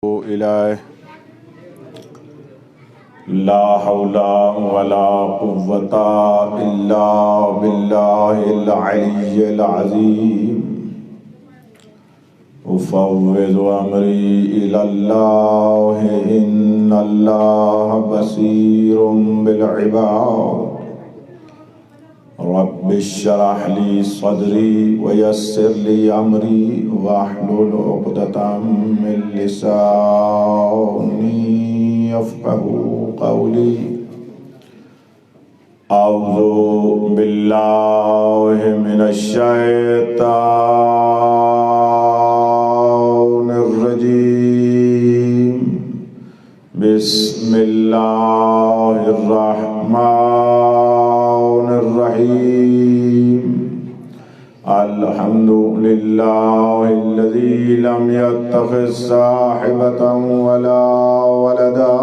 إليه لا حول ولا قوة إلا بالله العلي العظيم أفوض أمري إلى الله إن الله بصير بالعباد رب اشرح لي صدري ويسر لي أمري واحلل عقدة من لساني يفقهوا قولي أعوذ بالله من الشيطان الرجيم بسم الله الرحمن الرحيم الحمد لله الذي لم يتخذ صاحبة ولا ولدا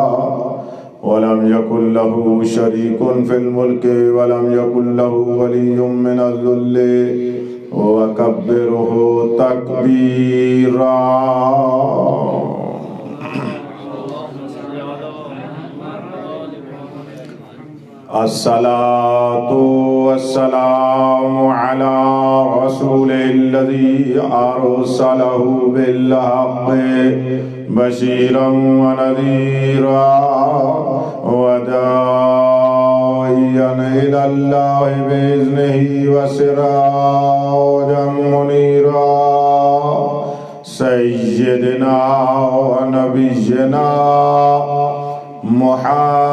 ولم يكن له شريك في الملك ولم يكن له ولي من الذل وكبره تكبيرا الصلاة والسلام على رسول الذي أرسله بالحق بشيرا ونذيرا وداعيا إلى الله بإذنه وسراجا منيرا سيدنا ونبينا محمد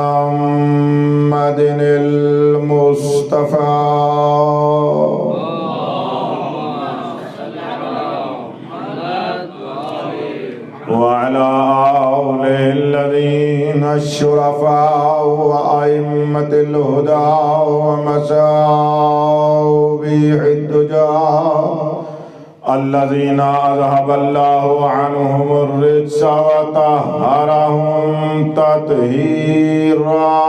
المصطفى وعلى آله الذين الشرفاء وأئمة الهدى ومصابيح الدجى الذين أذهب الله عنهم الرجس وطهرهم تطهيرا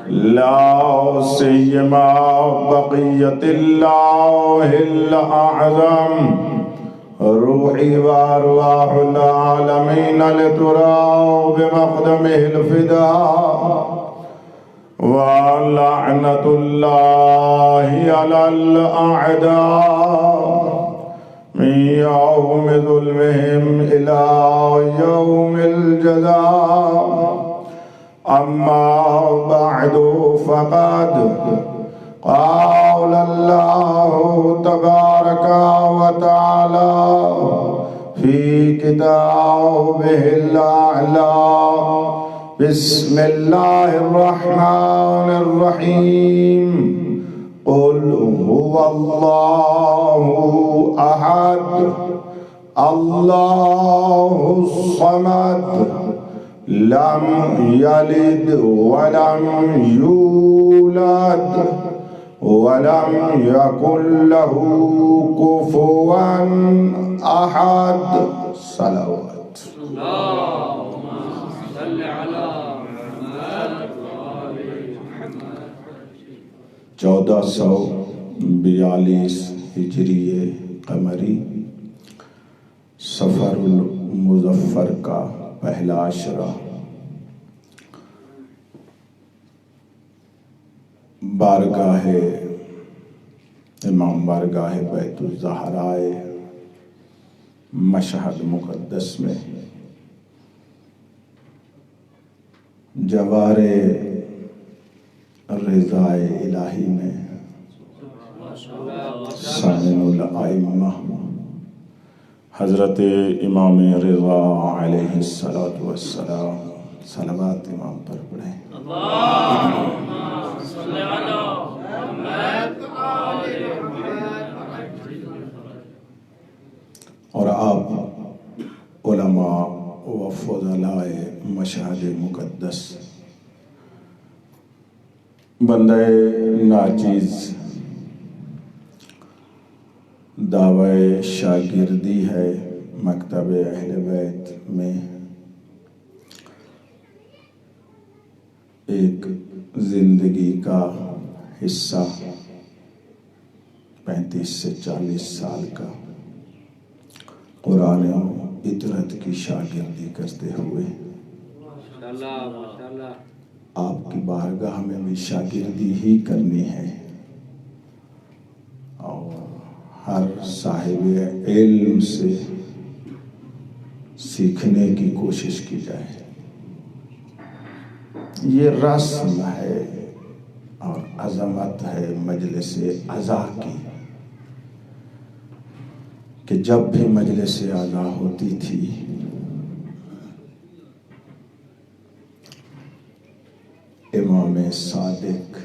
لا سيما بقية الله الأعظم روحي وأرواح العالمين لترى بمقدمه الفداء ولعنة الله على الأعداء من يوم ظلمهم إلى يوم الجزاء أما بعد فقد قال الله تبارك وتعالى في كتابه الأعلى بسم الله الرحمن الرحيم قل هو الله أحد الله الصمد لم يلد ولم يولد ولم يكن له كفوا أحد صلوات اللهم صل على محمد وآل محمد 1442 ہجری قمری سفر المظفر کا پہلا عشرہ بارگاہ امام بارگاہ بیت الزہراء مشہد مقدس میں جوار رضائے الہی میں سامن الائمہ حضرت امام رضا علیہ السلام صلوات امام پر پڑھیں اللہم صلی علی محمد اور آپ علماء و فضلاء مشہد مقدس بندہ ناچیز دعوی شاگردی ہے مکتب اہل بیت میں ایک زندگی کا حصہ 35 سے 40 سال کا قرآن و اطرت کی شاگردی کرتے ہوئے آپ کی بارگاہ میں بھی شاگردی ہی کرنی ہے، اور ہر صاحب علم سے سیکھنے کی کوشش کی جائے۔ یہ رسم ہے اور عظمت ہے مجلس عزا کی کہ جب بھی مجلس عزا ہوتی تھی امام صادق،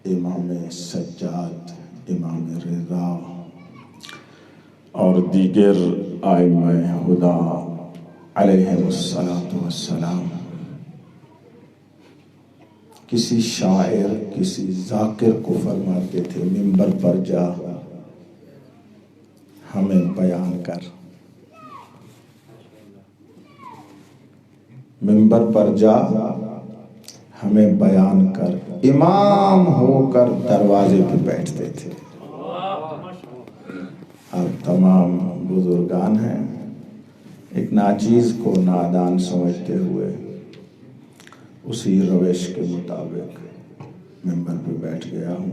امام سجاد، امام رضا اور دیگر ائمہ ہدی علیہم السلام کسی شاعر، کسی ذاکر کو فرماتے تھے منبر پر جا ہمیں بیان کر، منبر پر جا ہمیں بیان کر، امام ہو کر دروازے پہ بیٹھتے تھے۔ اب تمام بزرگان ہیں، ایک ناچیز کو نادان سمجھتے ہوئے اسی روش کے مطابق منبر پہ بیٹھ گیا ہوں،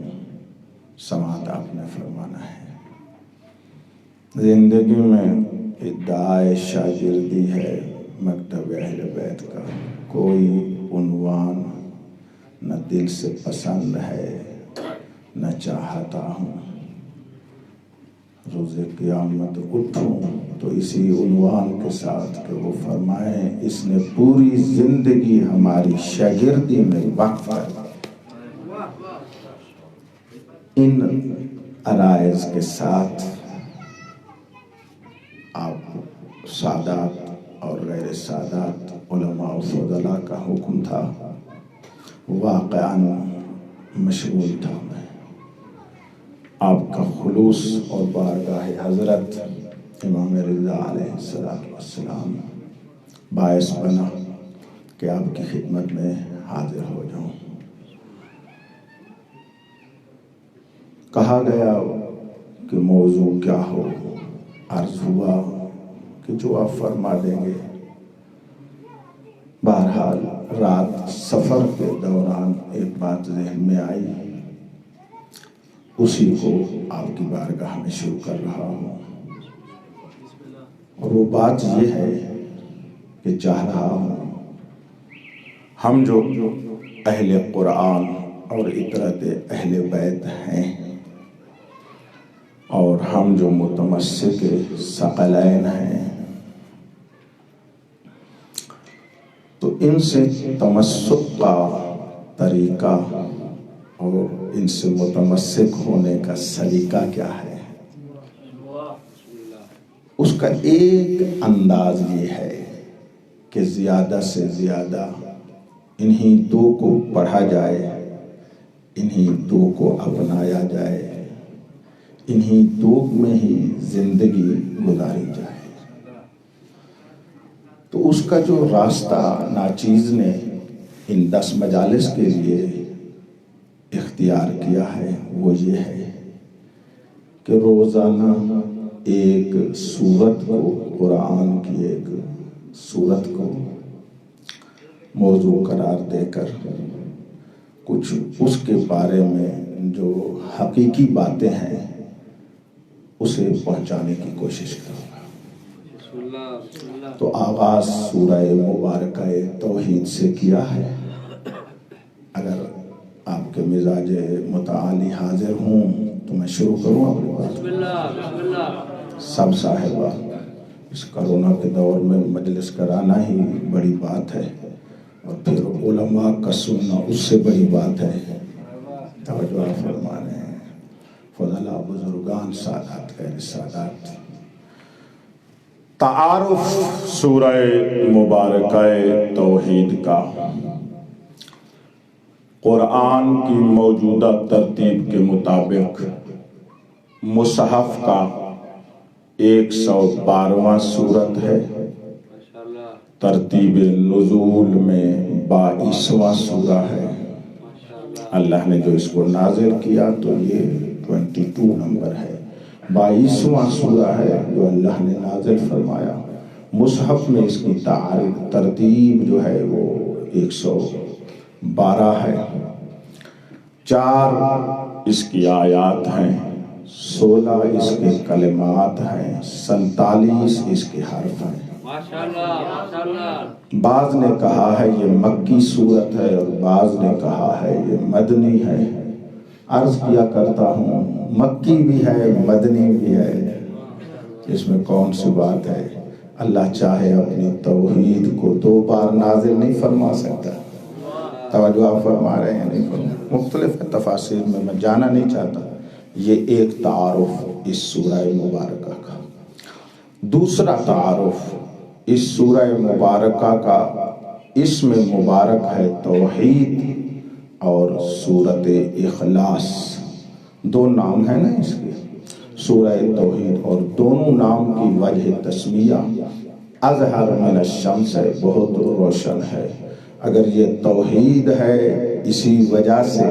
سماعت آپ نے فرمانا ہے۔ زندگی میں ادعائے شاگردی ہے مکتب اہل بیت کا، کوئی عنوان نہ دل سے پسند ہے نہ چاہتا ہوں، روز قیامت اٹھوں تو اسی عنوان کے ساتھ کہ وہ فرمائیں اس نے پوری زندگی ہماری شاگردی میں وقف کر۔ ان عرائض کے ساتھ آپ سادات اور غیر سادات علماء و فضلاء کا حکم تھا، واقعاً مشغول تھا میں۔ آپ کا خلوص اور بارگاہ حضرت امام رضا علیہ السلام باعث بنا کہ آپ کی خدمت میں حاضر ہو جاؤں۔ کہا گیا کہ موضوع کیا ہو، عرض ہوا کہ جو آپ فرما دیں گے۔ بہرحال رات سفر کے دوران ایک بات ذہن میں آئی، اسی کو آپ کی بارگاہ میں شروع کر رہا ہوں، اور وہ بات یہ ہے کہ چاہ رہا ہوں ہم جو اہل قرآن اور اطرت اہل بیت ہیں، اور ہم جو متمسک ثقلین ہیں، تو ان سے تمسک کا طریقہ اور ان سے متمسک ہونے کا سلیقہ کیا ہے؟ اس کا ایک انداز یہ ہے کہ زیادہ سے زیادہ انہی دو کو پڑھا جائے، انہی دو کو اپنایا جائے، انہی دو میں ہی زندگی گزاری جائے۔ تو اس کا جو راستہ ناچیز نے ان 10 مجالس کے لیے اختیار کیا ہے وہ یہ ہے کہ روزانہ ایک سورت کو، قرآن کی ایک سورت کو موضوع قرار دے کر کچھ اس کے بارے میں جو حقیقی باتیں ہیں اسے پہنچانے کی کوشش کروں گا۔ تو آغاز سورہ مبارکہ توحید سے کیا ہے۔ اگر آپ کے مزاج متعالی حاضر ہوں تو میں شروع کروں اپنی بات۔ سب صاحبہ، اس کرونا کے دور میں مجلس کرانا ہی بڑی بات ہے، اور پھر علماء کا سننا اس سے بڑی بات ہے۔ توجہ فرمانے ہیں فضلاء، بزرگان، سادات، غیر سادات۔ تعارف سورہ مبارکہ توحید کا قرآن کی موجودہ ترتیب کے مطابق مصحف کا 112واں سورت ہے، ترتیب نزول میں 22واں سورہ ہے۔ اللہ نے جو اس کو نازل کیا تو یہ 22 نمبر ہے، 22واں سورہ ہے جو اللہ نے نازل فرمایا۔ مصحف میں اس کی ترتیب جو ہے وہ 112 ہے، 4 اس کی آیات ہیں، 16 اس کے کلمات ہیں، 47 اس کے حرف ہیں۔ بعض نے کہا ہے یہ مکی صورت ہے اور بعض نے کہا ہے یہ مدنی ہے۔ عرض کیا کرتا ہوں مکی بھی ہے مدنی بھی ہے، اس میں کون سی بات ہے؟ اللہ چاہے اپنی توحید کو 2 بار نازل نہیں فرما سکتا؟ توجہ آپ فرما رہے ہیں؟ نہیں فرما، مختلف تفاسیر میں جانا نہیں چاہتا۔ یہ ایک تعارف اس سورہ مبارکہ کا۔ دوسرا تعارف اس سورہ مبارکہ کا، اسم مبارک ہے توحید اور سورۃ اخلاص، 2 نام ہیں نا اس کے، سورہ توحید، اور دونوں نام کی وجہ تسمیہ اظہر من الشمس ہے، بہت روشن ہے۔ اگر یہ توحید ہے اسی وجہ سے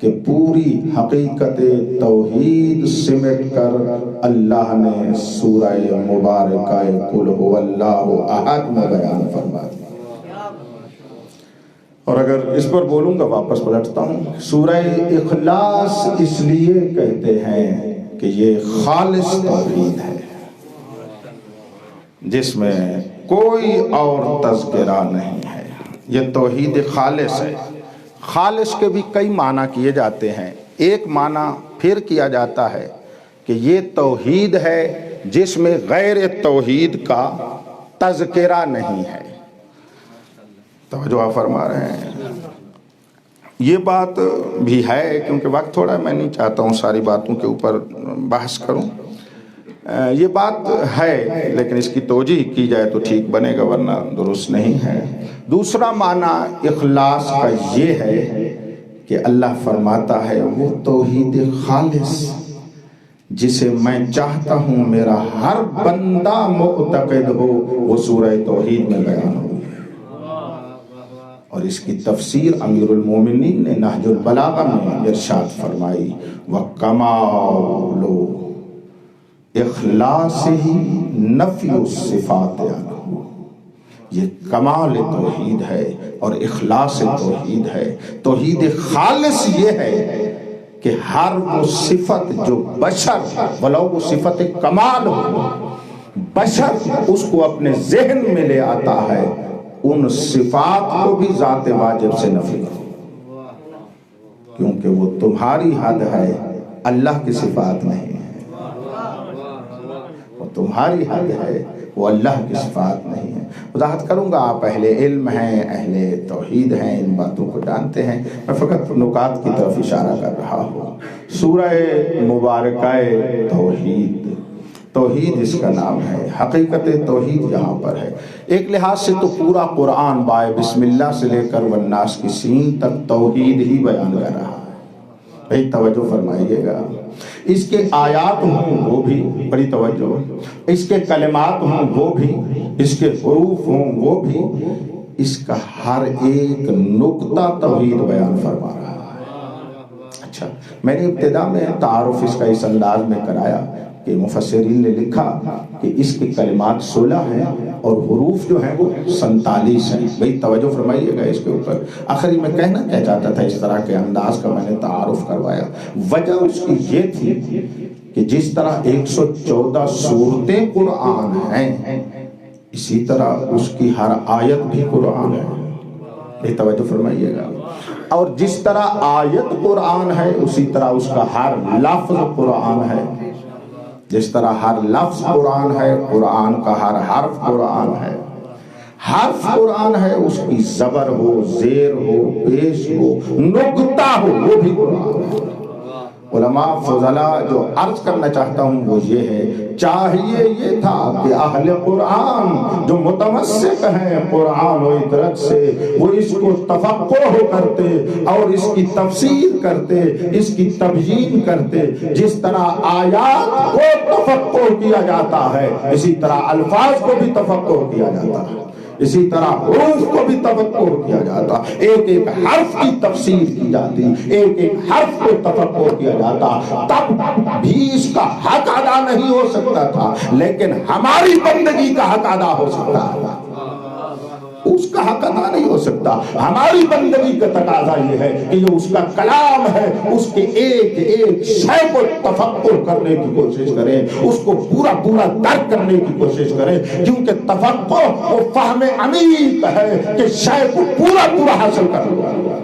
کہ پوری حقیقت توحید سمٹ کر اللہ نے سورہ مبارکہ قل هو اللہ احد میں بیان فرما دیا۔ اور اگر اس پر بولوں گا واپس پلٹتا ہوں، سورہ اخلاص اس لیے کہتے ہیں کہ یہ خالص توحید ہے جس میں کوئی اور تذکرہ نہیں ہے، یہ توحید خالص ہے۔ خالص کے بھی کئی معنی کیے جاتے ہیں، ایک معنی پھر کیا جاتا ہے کہ یہ توحید ہے جس میں غیر توحید کا تذکرہ نہیں ہے۔ توجہ آپ فرما رہے ہیں؟ یہ بات بھی ہے، کیونکہ وقت تھوڑا میں نہیں چاہتا ہوں ساری باتوں کے اوپر بحث کروں، یہ بات ہے لیکن اس کی توجیہ کی جائے تو ٹھیک بنے گا ورنہ درست نہیں ہے۔ دوسرا معنی اخلاص کا یہ ہے کہ اللہ فرماتا ہے وہ توحید خالص جسے میں چاہتا ہوں میرا ہر بندہ معتقد ہو، وہ سورہ توحید میں بیان ہو۔ اور اس کی تفسیر امیر المومنین نے نہج البلاغہ میں ارشاد فرمائی وَكَمَالُ اخلاص ہی نفی الصفات عنہ، یہ کمال توحید ہے اور اخلاص توحید ہے۔ توحید خالص یہ ہے کہ ہر وہ صفت جو بشر ولو وہ صفت کمال ہو، بشر اس کو اپنے ذہن میں لے آتا ہے، ان صفات کو بھی ذات واجب سے نفی کرو، کیونکہ وہ تمہاری حد ہے، اللہ کی صفات نہیں ہے۔ وہ تمہاری حد ہے، وہ اللہ کی صفات نہیں ہے۔ وضاحت کروں گا، آپ اہل علم ہیں، اہل توحید ہیں، ان باتوں کو جانتے ہیں، میں فقط نکات کی طرف اشارہ کر رہا ہوں۔ سورہ مبارکہ توحید، توحید اس کا نام ہے، حقیقت توحید یہاں پر ہے۔ ایک لحاظ سے تو پورا قرآن بائے بسم اللہ سے لے کر والناس کی سین تک توحید ہی بیان کر رہا ہے۔ بھئی توجہ فرمائیے گا، اس کے آیات ہوں وہ بھی، بڑی توجہ، اس کے کلمات ہوں وہ بھی، اس کے حروف ہوں وہ بھی، اس کا ہر ایک نقطہ توحید بیان فرما رہا ہے۔ اچھا، میں نے ابتدا میں تعارف اس کا اس انداز میں کرایا کہ مفسرین نے لکھا کہ اس کے کلمات 16 ہیں اور حروف جو ہیں وہ 47 ہیں۔ بھئی توجہ فرمائیے گا اس کے اوپر۔ آخری میں کہنا کیا چاہتا تھا، اس طرح کے انداز کا میں نے تعارف کروایا، وجہ اس کی یہ تھی کہ جس طرح 114 سورتیں قرآن ہیں، اسی طرح اس کی ہر آیت بھی قرآن ہے۔ بھئی توجہ فرمائیے گا، اور جس طرح آیت قرآن ہے اسی طرح اس کا ہر لفظ قرآن ہے۔ جس طرح ہر لفظ قرآن ہے، قرآن کا ہر حرف قرآن ہے۔ حرف قرآن ہے، اس کی زبر ہو، زیر ہو، پیش ہو، نقطہ ہو، وہ بھی قرآن ہے۔ علماء فضلاء جو عرض کرنا چاہتا ہوں وہ یہ ہے، چاہیے یہ تھا کہ اہل قرآن جو متمسک ہیں قرآن و ادرک سے، وہ اس کو تفقہ کرتے اور اس کی تفسیر کرتے، اس کی تبیین کرتے۔ جس طرح آیات کو تفقہ کیا جاتا ہے اسی طرح الفاظ کو بھی تفقہ کیا جاتا ہے۔ اسی طرح حروف کو بھی تفکر کیا جاتا، ایک ایک حرف کی تفسیر کی جاتی، ایک ایک حرف کو تفکر کیا جاتا، تب بھی اس کا حق ادا نہیں ہو سکتا تھا، لیکن ہماری بندگی کا حق ادا ہو سکتا تھا، اس کا حق ادا نہیں ہو سکتا۔ ہماری بندگی کا تقاضا یہ ہے کہ یہ اس کا کلام ہے، اس کے ایک ایک شے کو تفکر کرنے کی کوشش کریں، اس کو پورا پورا درک کرنے کی کوشش کریں، کیونکہ تفکر وہ فہم عمیق ہے کہ شے کو پورا پورا حاصل کرنا۔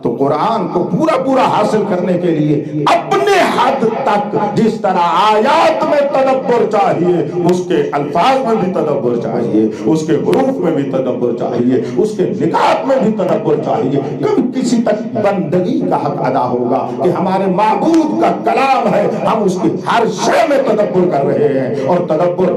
تو قرآن کو پورا پورا حاصل کرنے کے لیے اپنے حد تک جس طرح آیات میں تدبر چاہیے، اس کے الفاظ میں بھی تدبر چاہیے، اس کے حروف میں بھی تدبر چاہیے، اس کے نکات میں بھی تدبر چاہیے، کبھی کسی تک بندگی کا حق ادا ہوگا کہ ہمارے معبود کا کلام ہے، ہم اس کی ہر شے میں تدبر کر رہے ہیں۔ اور تدبر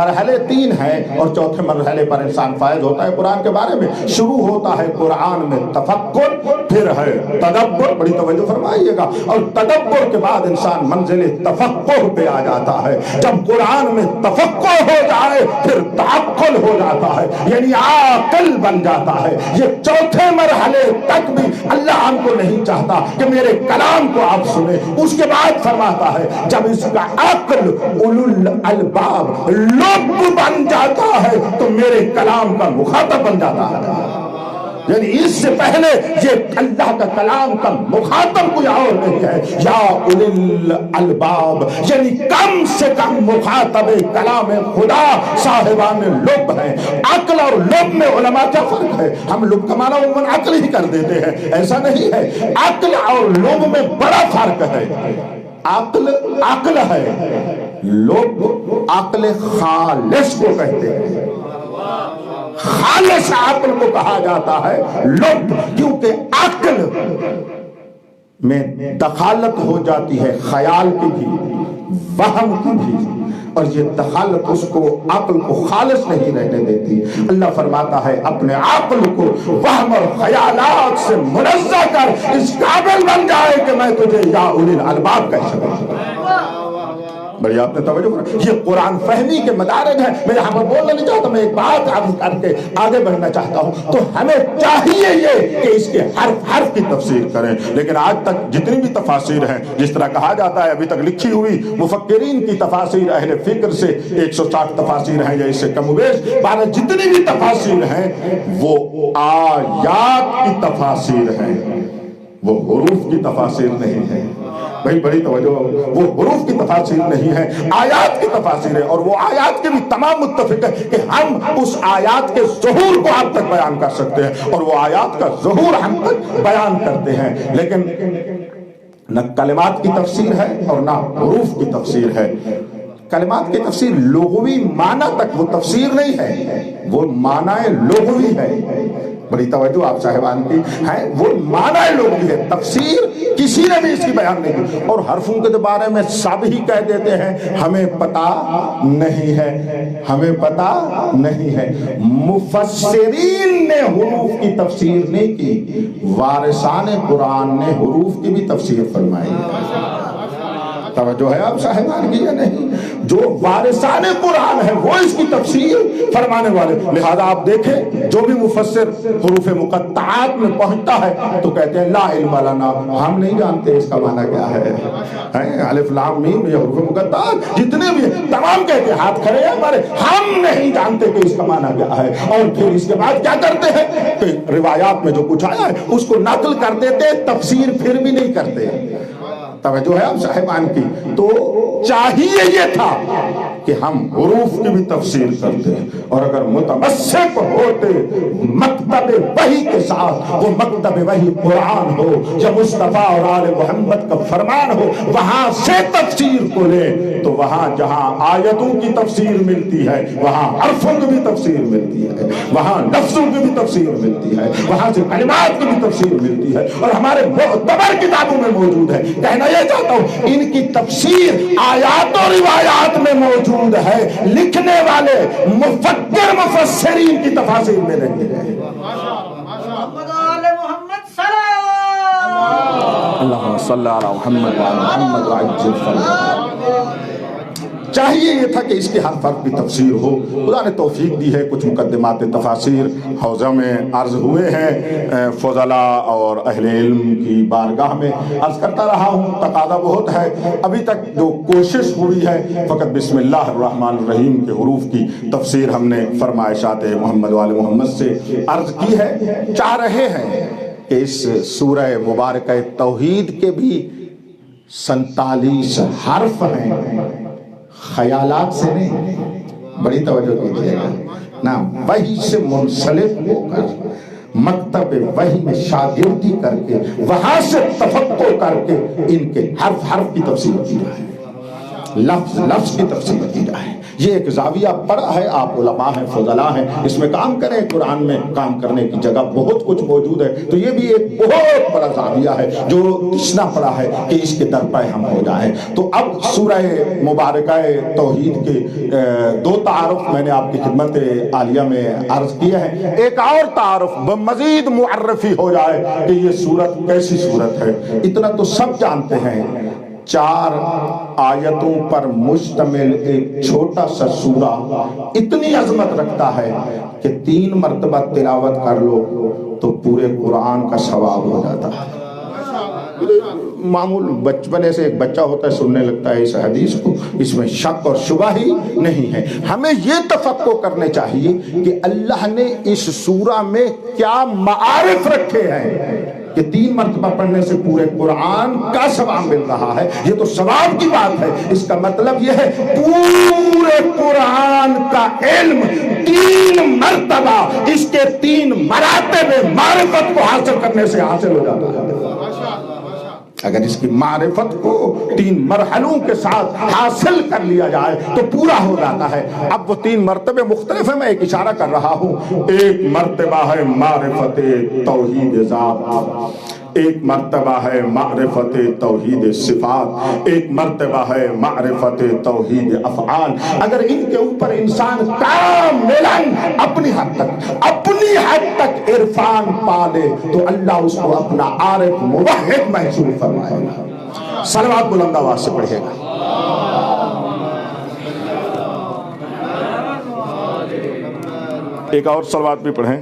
مرحلے 3 ہیں، اور چوتھے مرحلے پر انسان فائز ہوتا ہے قرآن کے بارے میں۔ شروع ہوتا ہے قرآن میں تفکر، پھر ہے تدبر، بڑی توجہ فرمائیے گا، اور تدبر کے بعد انسان منزل تفقہ پہ آ جاتا ہے۔ جب قرآن میں تفقہ ہو جائے پھر تعقل ہو جاتا ہے، یعنی عاقل بن جاتا ہے۔ یہ چوتھے مرحلے تک بھی اللہ ہم کو نہیں چاہتا کہ میرے کلام کو آپ سنیں، اس کے بعد فرماتا ہے جب اس کا عقل اولو الالباب لب بن جاتا ہے تو میرے کلام کا مخاطب بن جاتا ہے۔ یعنی اس سے پہلے یہ اللہ کا کلام کا مخاطب کوئی اور نہیں ہے، یا اولی الالباب، یعنی کم سے کم مخاطب کلام خدا صاحبان لب ہیں۔ عقل اور لب میں علماء کیا فرق ہے؟ ہم لب کا معنی عموماً عقل ہی کر دیتے ہیں، ایسا نہیں ہے۔ عقل اور لب میں بڑا فرق ہے۔ عقل ہے، لب عقل خالص کو کہتے ہیں، خالص عقل کو کہا جاتا ہے لب، کیونکہ عقل میں دخالت ہو جاتی ہے خیال کی بھی، وہم کی بھی، اور یہ دخالت اس کو عقل کو خالص نہیں رہنے دیتی۔ اللہ فرماتا ہے اپنے عقل کو وہم اور خیالات سے منزہ کر اس قابل بن جائے کہ میں تجھے یا اولی الالباب کہہ سکوں۔ بڑی آپ نے توجہ کرا، یہ قرآن فہمی کے مدارج ہیں۔ میں یہاں پر بولنا نہیں چاہتا، میں ایک بات عرض کر کے آگے بڑھنا چاہتا ہوں۔ تو ہمیں چاہیے یہ کہ اس کے حرف کی تفسیر کریں، لیکن آج تک جتنی بھی تفاسیر ہیں، جس طرح کہا جاتا ہے ابھی تک لکھی ہوئی مفکرین کی تفاسیر اہل فکر سے 160 تفاسیر ہیں یا اس سے کم و بیش، بارہ جتنی بھی تفاسیر ہیں وہ آیات کی تفاسیر ہیں، وہ حروف کی تفاسیر نہیں ہے۔ بھائی بڑی توجہ، وہ حروف کی تفاسیر نہیں ہے، آیات کی تفاسیر ہے، اور وہ آیات کے بھی تمام متفق ہے کہ ہم اس آیات کے ظہور کو آپ تک بیان کر سکتے ہیں، اور وہ آیات کا ظہور ہم تک بیان کرتے ہیں، لیکن نہ کلمات کی تفسیر ہے اور نہ حروف کی تفسیر ہے۔ کلمات کی تفسیر لغوی معنی تک وہ تفسیر نہیں ہے، وہ معنی لغوی ہے۔ بڑی توجہ آپ صاحبان کی ہے، وہ معنی لغوی ہے، تفسیر کسی نے بھی اس کی بیان نہیں کی۔ اور حرفوں کے بارے میں سب ہی کہہ دیتے ہیں ہمیں پتہ نہیں ہے، ہمیں پتہ نہیں ہے۔ مفسرین نے حروف کی تفسیر نہیں کی، وارثان قرآن نے حروف کی بھی تفسیر فرمائی ہے۔ توجہ ہے آپ صاحبان کی یا نہیں؟ جو وارثان قرآن ہے وہ اس کی تفسیر فرمانے والے، لہذا آپ دیکھیں جو بھی مفسر حروف مقطعات میں پہنچتا ہے تو کہتے ہیں لا علم لنا، ہم نہیں جانتے اس کا معنی کیا ہے۔ الف لام میم یہ حروف مقطعات جتنے بھی ہیں تمام کہتے ہیں، ہاتھ کھڑے ہیں ہمارے، ہم نہیں جانتے کہ اس کا معنی کیا ہے۔ اور پھر اس کے بعد کیا کرتے ہیں کہ روایات میں جو کچھ آیا ہے اس کو نقل کر دیتے، تفسیر پھر بھی نہیں کرتے۔ توجہ ہے آپ صاحبان کی؟ تو چاہیے یہ تھا کہ ہم حروف کی بھی تفسیر کرتے، اور اگر متمسک ہوتے مکتب وحی کے ساتھ، وہ مکتب وحی قرآن ہو یا مصطفیٰ اور آل محمد کا فرمان ہو، وہاں سے تفسیر کو لے، تو وہاں جہاں آیتوں کی تفسیر ملتی ہے وہاں حرفوں کی بھی تفسیر ملتی ہے، وہاں لفظوں کی بھی تفسیر ملتی ہے، وہاں سے کلمات کی بھی تفسیر ملتی ہے، اور ہمارے معتبر کتابوں میں موجود ہے۔ کہنا یہ چاہتا ہوں ان کی تفسیر آیات و روایات میں موجود ہے، لکھنے والے مفکر مفسرین کی تفاسیر میں نہیں ہے۔ اللہم صلی علی محمد وعلی محمد وعجل فرجہ۔ چاہیے یہ تھا کہ اس کے ہر فرق کی تفسیر ہو. خدا نے توفیق دی ہے. کچھ مقدمات تفاسیر حوزہ میں عرض ہوئے ہیں فضلاء اور اہل علم کی بارگاہ میں. عرض کرتا رہا ہوں تقاضا بہت ہے. ابھی تک جو کوشش ہوئی ہے فقط بسم اللہ الرحمن الرحیم کے حروف کی تفسیر ہم نے فرمائشات محمد وآل محمد سے عرض کی ہے. چاہ رہے ہیں کہ اس سورہ مبارکہ توحید کے بھی 47 حرف ہیں، خیالات سے نہیں. بڑی توجہ کیجیے گا نا. وحی سے منسلک ہو کر مکتب وحی میں شاگردی کر کے وہاں سے تفکر کر کے ان کے حرف حرف کی تفسیر کی جائے، لفظ لفظ کی تفسیر کی جائے. یہ ایک زاویہ پڑا ہے. آپ علماء ہیں، فضلاء ہیں، اس میں کام کریں. قرآن میں کام کرنے کی جگہ بہت کچھ موجود ہے. تو یہ بھی ایک بہت بڑا زاویہ ہے جو تشنا پڑا ہے کہ اس کے درپے ہم ہو جائیں. تو اب سورہ مبارکہ توحید کے 2 تعارف میں نے آپ کی خدمت عالیہ میں عرض کیا ہے. ایک اور تعارف مزید معرفی ہو جائے کہ یہ سورت کیسی سورت ہے. اتنا تو سب جانتے ہیں 4 آیتوں پر مشتمل ایک چھوٹا سا سورہ اتنی عظمت رکھتا ہے کہ 3 مرتبہ تلاوت کر لو تو پورے قرآن کا ثواب ہو جاتا ہے. معمول بچپنے سے ایک بچہ ہوتا ہے سننے لگتا ہے اس حدیث کو، اس میں شک اور شبہ ہی نہیں ہے. ہمیں یہ تفقہ کرنے چاہیے کہ اللہ نے اس سورہ میں کیا معارف رکھے ہیں کہ 3 مرتبہ پڑھنے سے پورے قرآن کا ثواب مل رہا ہے. یہ تو ثواب کی بات ہے. اس کا مطلب یہ ہے پورے قرآن کا علم 3 مرتبہ اس کے 3 مراتب معرفت کو حاصل کرنے سے حاصل ہو جاتا ہے. اگر اس کی معرفت کو 3 مرحلوں کے ساتھ حاصل کر لیا جائے تو پورا ہو جاتا ہے. اب وہ 3 مرتبے مختلف ہیں. میں ایک اشارہ کر رہا ہوں. ایک مرتبہ ہے معرفت توحید ذات، ایک مرتبہ ہے معرفت توحید صفات، ایک مرتبہ ہے معرفت توحید افعال. اگر ان کے اوپر انسان کاملاً اپنی حد تک عرفان پالے تو اللہ اس کو اپنا عارف موحد محسوس فرمائے گا. صلوات بلند آواز سے پڑھے گا. ایک اور صلوات بھی پڑھیں.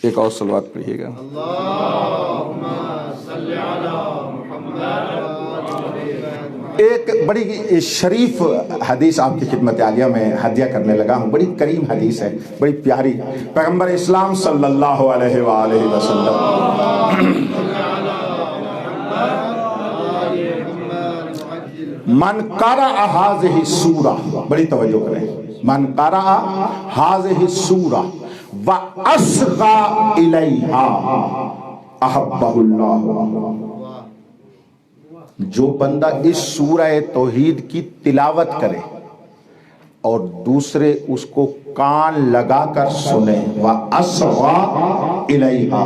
ایک اور صلوات پڑھیے گا. ایک بڑی شریف حدیث آپ کی خدمت عالیہ میں ہدیہ کرنے لگا ہوں. بڑی کریم حدیث ہے، بڑی پیاری. پیغمبر اسلام صلی اللہ علیہ وآلہ وسلم من قرأ هذه السورة، بڑی توجہ کریں، من قرأ هذه السورة وَأَصْغَى إِلَيْهَا أَحَبَّهُ اللَّهُ. جو بندہ اس سورہ توحید کی تلاوت کرے اور دوسرے اس کو کان لگا کر سنے، وَأَصْغَى إِلَيْهَا،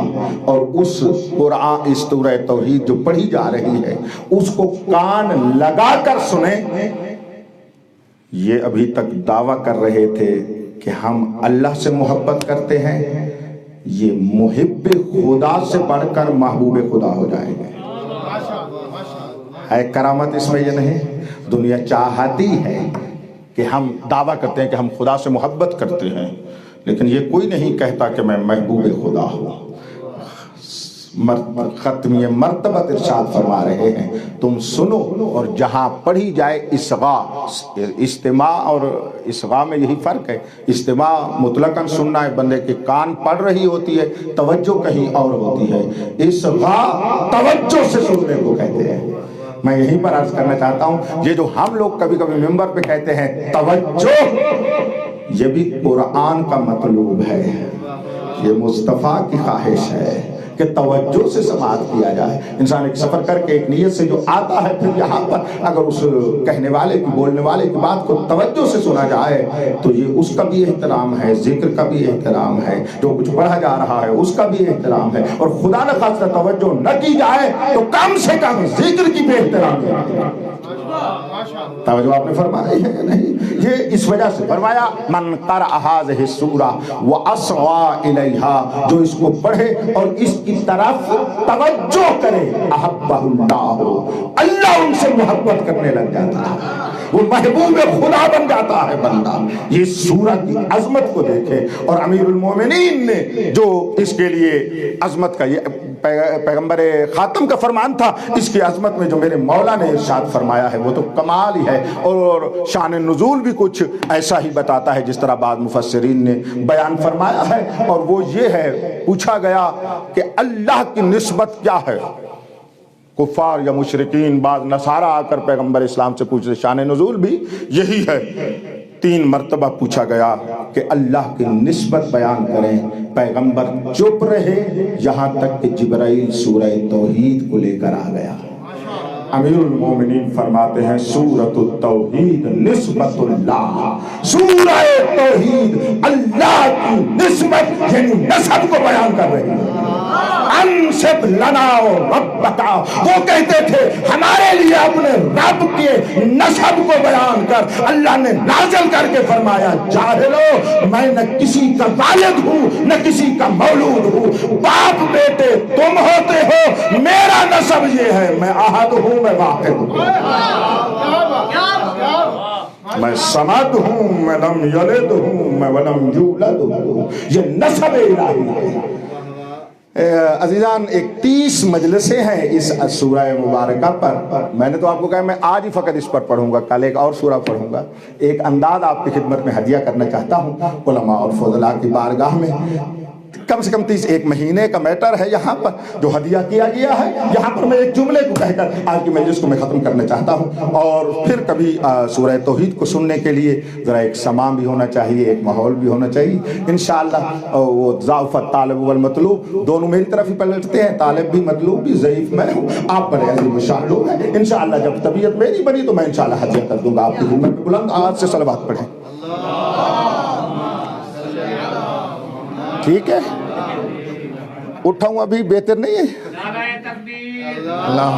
اور اس قرآن اس سورہ توحید جو پڑھی جا رہی ہے اس کو کان لگا کر سنے. یہ ابھی تک دعویٰ کر رہے تھے کہ ہم اللہ سے محبت کرتے ہیں، یہ محب خدا سے بڑھ کر محبوب خدا ہو جائیں گے. ہے کرامت اس میں یہ نہیں. دنیا چاہتی ہے کہ ہم دعویٰ کرتے ہیں کہ ہم خدا سے محبت کرتے ہیں، لیکن یہ کوئی نہیں کہتا کہ میں محبوب خدا ہوں. ختمی مرتبہ ارشاد فرما رہے ہیں تم سنو، اور جہاں پڑھی جائے استماع اور اصغاء میں یہی فرق ہے. استماع مطلقاً سننا ہے، بندے کے کان پڑھ رہی ہوتی ہے، توجہ کہیں اور ہوتی ہے. اصغاء توجہ سے سننے کو کہتے ہیں. میں یہیں پر عرض کرنا چاہتا ہوں یہ جو ہم لوگ کبھی کبھی ممبر پہ کہتے ہیں توجہ، یہ بھی قرآن کا مطلوب ہے. یہ مصطفیٰ کی خواہش ہے کہ توجہ سے سماعت کیا جائے. انسان ایک سفر کر کے ایک نیت سے جو آتا ہے، پھر یہاں پر اگر اس کہنے والے کی بولنے والے کی بات کو توجہ سے سنا جائے تو یہ اس کا بھی احترام ہے، ذکر کا بھی احترام ہے، جو کچھ پڑھا جا رہا ہے اس کا بھی احترام ہے. اور خدا نخواستہ توجہ نہ کی جائے تو کم سے کم ذکر کی بھی احترام ہے. توجہ آپ نے فرمائی ہے نہیں؟ یہ اس وجہ سے فرمایا من قرأ هذه السورة وأصغى إليها، جو اس کو پڑھے اور اس کی طرف توجہ کرے، احبہ اللہ، اللہ ان سے محبت کرنے لگ جاتا ہے، وہ محبوب خدا بن جاتا ہے بندہ۔ یہ سورت کی عظمت کو دیکھے، اور امیر المومنین نے جو اس کے لیے عظمت کا، یہ پیغمبر خاتم کا فرمان تھا، اس کی عظمت میں جو میرے مولا نے ارشاد فرمایا ہے وہ تو کمال ہی ہے، اور شان نزول بھی کچھ ایسا ہی بتاتا ہے جس طرح بعض مفسرین نے بیان فرمایا ہے، اور وہ یہ ہے، پوچھا گیا کہ اللہ کی نسبت کیا ہے، کفار یا مشرکین بعض نصارہ آ کر پیغمبر اسلام سے پوچھتے، شان نزول بھی یہی ہے، 3 مرتبہ پوچھا گیا کہ اللہ کی نسبت بیان کریں، پیغمبر چپ رہے یہاں تک کہ جبرائیل سورہ توحید کو لے کر آ گیا۔ امیر المومنین فرماتے ہیں سورۃ التوحید نسبت اللہ، سورہ توحید اللہ کی نسبت یعنی نسب کو بیان کر رہی ہے۔ انسب لنا ربک، وہ کہتے تھے ہمارے لیے اپنے رب کے نسب کو بیان کر، اللہ نے نازل کر کے فرمایا جاہلو میں نہ کسی کا والد ہوں نہ کسی کا مولود ہوں، باپ بیٹے تم ہوتے ہو، میرا نسب یہ ہے، میں احد ہوں، میں واحد ہوں، میں صمد ہوں، میں لم یلد ہوں، میں ولم یولد ہوں، یہ نسب الہی ہے۔ عزیزان، 31 مجلسیں ہیں اس سورہ مبارکہ پر، میں نے تو آپ کو کہا میں آج ہی فقط اس پر پڑھوں گا، کل ایک اور سورہ پڑھوں گا۔ ایک انداز آپ کی خدمت میں ہدیہ کرنا چاہتا ہوں علماء اور فضلاء کی بارگاہ میں، کم سے کم 1 مہینے کا میٹر ہے یہاں پر جو ہدیہ کیا گیا ہے، یہاں پر میں ایک جملے کو کہہ کر آج کی مجلس کو میں ختم کرنا چاہتا ہوں، اور پھر کبھی سورہ توحید کو سننے کے لیے ذرا ایک سماع بھی ہونا چاہیے، ایک ماحول بھی ہونا چاہیے انشاءاللہ۔ وہ ضعف الطالب والمطلوب دونوں میری طرف ہی پلٹتے ہیں، طالب بھی مطلوب بھی، ضعیف میں ہوں، آپ بڑے عظیم الشان لوگ ہیں، انشاءاللہ جب طبیعت میری بنی تو میں انشاءاللہ ہدیہ کر دوں گا آپ کی خدمت میں۔ بلند آواز سے صلوات پڑھیں، ٹھیک ہے؟ اٹھاؤں ابھی بہتر نہیں ہے؟ اللہ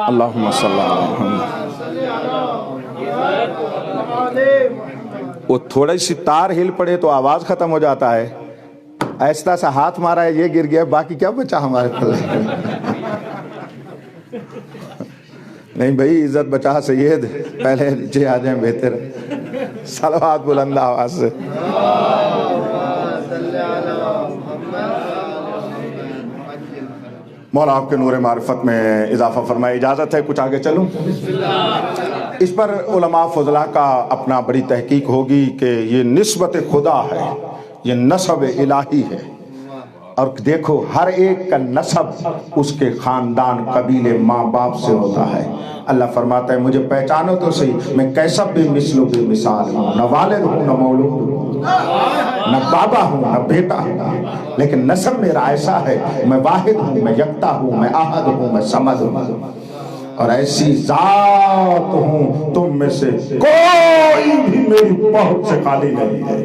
اللہم صلی اللہ وہ تھوڑی سی تار ہل پڑے تو آواز ختم ہو جاتا ہے، ایسا سا ہاتھ مارا ہے یہ گر گیا، باقی کیا بچا ہمارے پاس؟ نہیں بھائی، عزت بچا سید، پہلے نیچے آ جائیں بہتر ہے۔ صلوات بلند آواز سے۔ مولا آپ کے نور معرفت میں اضافہ فرمائے، اجازت ہے کچھ آگے چلوں؟ اس پر علماء فضلاء کا اپنا بڑی تحقیق ہوگی کہ یہ نسبت خدا ہے، یہ نسب الہی ہے، اور دیکھو ہر ایک کا نسب اس کے خاندان قبیلے ماں باپ سے ہوتا ہے۔ اللہ فرماتا ہے مجھے پہچانو تو صحیح، میں کیسا بے مثل و بے مثال ہوں، نہ والد ہوں نہ مولود ہوں، نہ بابا ہوں نہ بیٹا ہوں، لیکن نسب میرا ایسا ہے، میں واحد ہوں، میں یکتا ہوں، میں احد ہوں، میں صمد ہوں، اور ایسی ذات ہوں تم میں سے کوئی بھی میری پہنچ سے خالی نہیں ہے،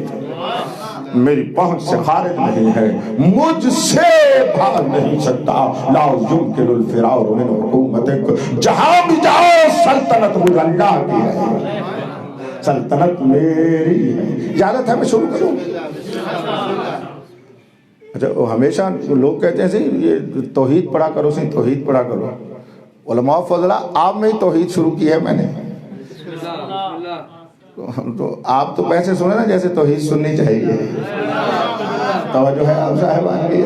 میری پہنچ سے خارج نہیں ہے، مجھ سے بھاگ نہیں سکتا۔ لا يمكن الفرار من حکومتک، جہاں بھی جاؤ سلطنت مجھ اللہ کی ہے، سلطنت میری ہے۔ اجازت ہے میں شروع کروں؟ اچھا، وہ ہمیشہ لوگ کہتے ہیں یہ توحید پڑھا کرو، توحید پڑھا کرو۔ علماء فضلہ آپ میں ہی توحید شروع کی ہے میں نے، تو آپ تو ویسے سنے نا جیسے توحید سننی چاہیے، توجہ ہے آپ صاحبان کی؟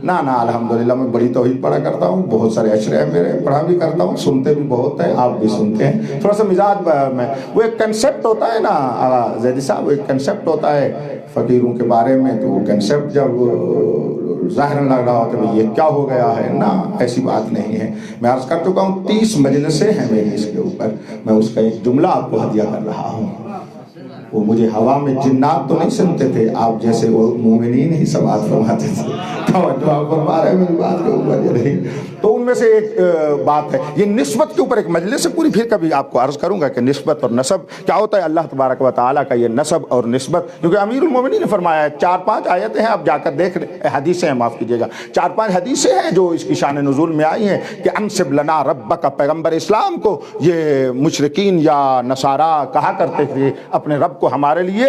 نہ الحمدللہ میں بڑی توحید پڑھا کرتا ہوں، بہت سارے اشرے ہیں میرے، پڑھا بھی کرتا ہوں، سنتے بھی بہت ہیں، آپ بھی سنتے ہیں۔ تھوڑا سا مزاج میں وہ ایک کنسپٹ ہوتا ہے نا زیدی صاحب، ایک کنسپٹ ہوتا ہے فقیروں کے بارے میں، تو وہ کنسپٹ جب ظاہر لگ رہا ہوتا ہے یہ کیا ہو گیا ہے، نا ایسی بات نہیں ہے۔ میں عرض کر چکا ہوں 30 مجلسیں ہیں میری اس کے اوپر، میں اس کا ایک جملہ آپ کو ہدیہ کر رہا ہوں۔ وہ مجھے ہوا میں جنات تو نہیں سنتے تھے، آپ جیسے وہ مومنین ہی سماعت فرماتے تھے۔ توجہ آپ فرما رہے ہیں میری بات کے اوپر یا نہیں؟ تو ان میں سے ایک بات ہے یہ نسبت کے اوپر ایک مجلس ہے پوری، پھر کبھی آپ کو عرض کروں گا کہ نسبت اور نسب کیا ہوتا ہے۔ اللہ تبارک و تعالیٰ کا یہ نسب اور نسبت، کیونکہ امیر المومنین نے فرمایا ہے، 4-5 آیتیں ہیں، آپ جا کر دیکھ لیں، حدیثیں ہیں، معاف کیجیے گا، 4-5 حدیثیں ہیں جو اس کی شان نزول میں آئی ہیں کہ انصب لنا ربک، پیغمبر اسلام کو یہ مشرکین یا نصارہ کہا کرتے تھے اپنے رب کو ہمارے لیے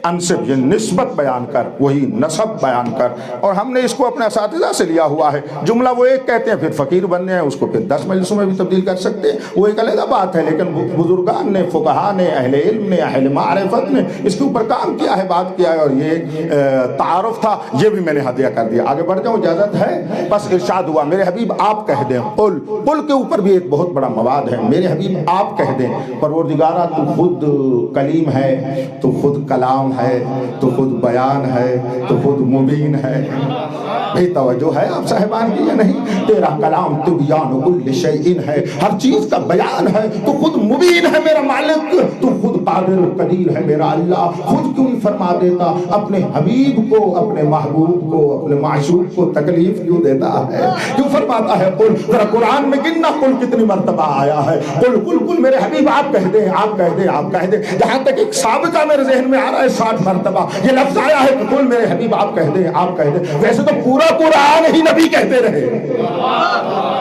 انصب، یہ نسبت بیان کر، وہی نسب بیان کر، اور ہم نے اس کو اپنے اساتذہ سے لیا ہوا ہے۔ جملہ وہ ایک کہتے ہیں، پھر فقیر بننے ہیں اس کو پھر 10 مجلسوں میں بھی تبدیل کر سکتے ہیں، وہ ایک علیحدہ بات ہے، لیکن بزرگان نے، فقہا نے، اہل علم نے، اہل معرفت نے اس کے اوپر کام کیا ہے، بات کیا ہے، اور یہ تعارف تھا، یہ بھی میں نے ہدیہ کر دیا۔ آگے بڑھ جاؤں، اجازت ہے؟ بس ارشاد ہوا میرے حبیب آپ کہہ دیں، قل، قل کے اوپر بھی ایک بہت بڑا مواد ہے، میرے حبیب آپ کہہ دیں پروردگارہ تو خود کلیم ہے، تو خود کلام ہے، تو خود بیان ہے، تو خود مبین ہے۔ بھئی توجہ ہے آپ صاحبان کی یا نہیں؟ تیرا کلام تبیان کل شیء ہے، ہر چیز کا بیان ہے، تو خود مبین ہے میرا مالک، تو خود قادر قدیر ہے میرا اللہ۔ خود کیوں نہیں فرما دیتا اپنے حبیب کو، اپنے محبوب کو، اپنے معشوق کو تکلیف کیوں دیتا ہے؟ کیوں فرماتا ہے قل؟ ذرا قرآن میں گننا قل کتنی مرتبہ آیا ہے، قل قل قل میرے حبیب آپ کہہ دیں، آپ کہہ دیں، آپ کہہ دیں، جہاں تک ایک سابقہ میرے ذہن میں آ رہا ہے 60 مرتبہ یہ لفظ آیا ہے کہ قل میرے حبیب آپ کہہ دیں، آپ کہہ دیں۔ ویسے تو پورا قرآن ہی نبی کہتے رہے۔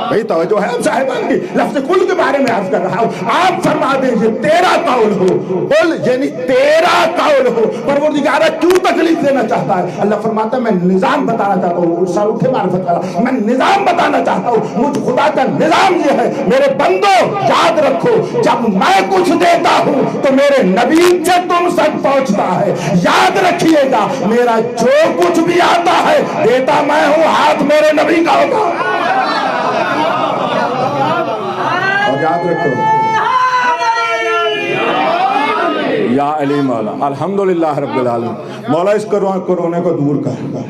بھئی توجہ ہے اب صاحبان کی، لفظ قل کے بارے میں عرض کر رہا ہوں، آپ فرما دیں یہ تیرا قول ہو، قل یعنی تیرا قول ہو۔ پروردگارہ کیوں تکلیف دینا چاہتا ہے؟ اللہ فرماتا ہے میں نظام بتانا چاہتا ہوں، سر اٹھے معرفت والا، میں نظام بتانا چاہتا ہوں، مجھ خدا کا نظام یہ ہے، میرے بندو یاد رکھو جب میں کچھ دیتا ہوں تو میرے نبی سے تم تک پہنچتا ہے، یاد رکھیے گا میرا جو کچھ بھی آتا ہے دیتا میں ہوں، ہاتھ میرے نبی کا ہوگا۔ اور یاد رکھو یا علی مولا، الحمدللہ رب العالمین، مولا اس کرونے کو دور کر۔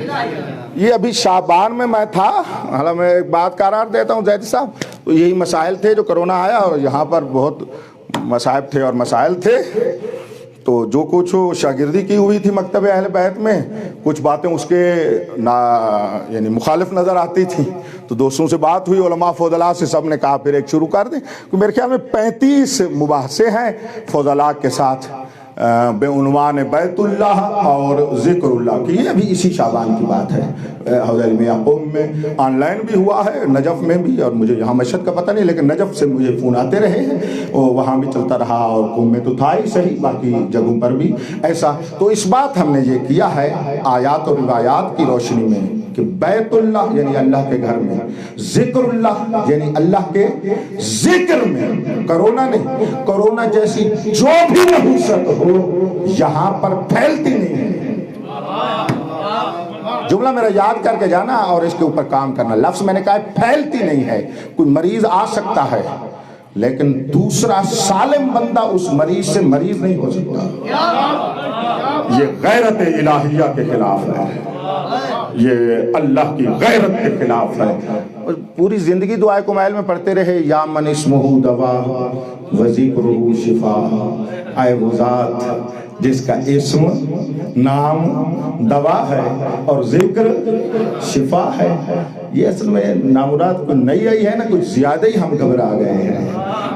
یہ ابھی شعبان میں تھا، حالانکہ میں ایک بات قرار دیتا ہوں زیدی صاحب، تو یہی مسائل تھے جو کرونا آیا، اور یہاں پر بہت مصائب تھے اور مسائل تھے، تو جو کچھ شاگردی کی ہوئی تھی مکتب اہل بیت میں، کچھ باتیں اس کے یعنی مخالف نظر آتی تھی، تو دوستوں سے بات ہوئی، علماء فضلاء سے، سب نے کہا پھر ایک شروع کر دیں۔ میرے خیال میں 35 مباحثے ہیں فضلاء کے ساتھ بے عنوان بیت اللہ اور ذکر اللہ کی، یہ بھی اسی شعبان کی بات ہے۔ حوضہ علم یعقوب میں آن لائن بھی ہوا ہے، نجف میں بھی، اور مجھے یہاں مشہد کا پتہ نہیں، لیکن نجف سے مجھے فون آتے رہے ہیں، وہاں بھی چلتا رہا، اور قوم میں تو تھا ہی صحیح، باقی جگہوں پر بھی ایسا۔ تو اس بات ہم نے یہ کیا ہے آیات اور روایات کی روشنی میں کہ بیت اللہ یعنی اللہ کے گھر میں، ذکر اللہ یعنی اللہ کے ذکر میں، کرونا نہیں، کرونا جیسی جو بھی نحوست ہو یہاں پر پھیلتی نہیں ہے۔ جملہ میرا یاد کر کے جانا اور اس کے اوپر کام کرنا۔ لفظ میں نے کہا پھیلتی نہیں ہے، کوئی مریض آ سکتا ہے لیکن دوسرا سالم بندہ اس مریض سے مریض نہیں ہو سکتا۔ یہ غیرت الہیہ کے خلاف ہے، یہ اللہ کی غیرت کے خلاف ہے۔ پوری زندگی دعائے کمیل میں پڑھتے رہے، یا من اسمہ دوا وذکرہ شفا، اے وہ ذات جس کا اسم نام دوا ہے اور ذکر شفا ہے۔ یہ اصل میں نامراد کوئی نئی آئی ہے نا، کچھ زیادہ ہی ہم گھبرا گئے ہیں۔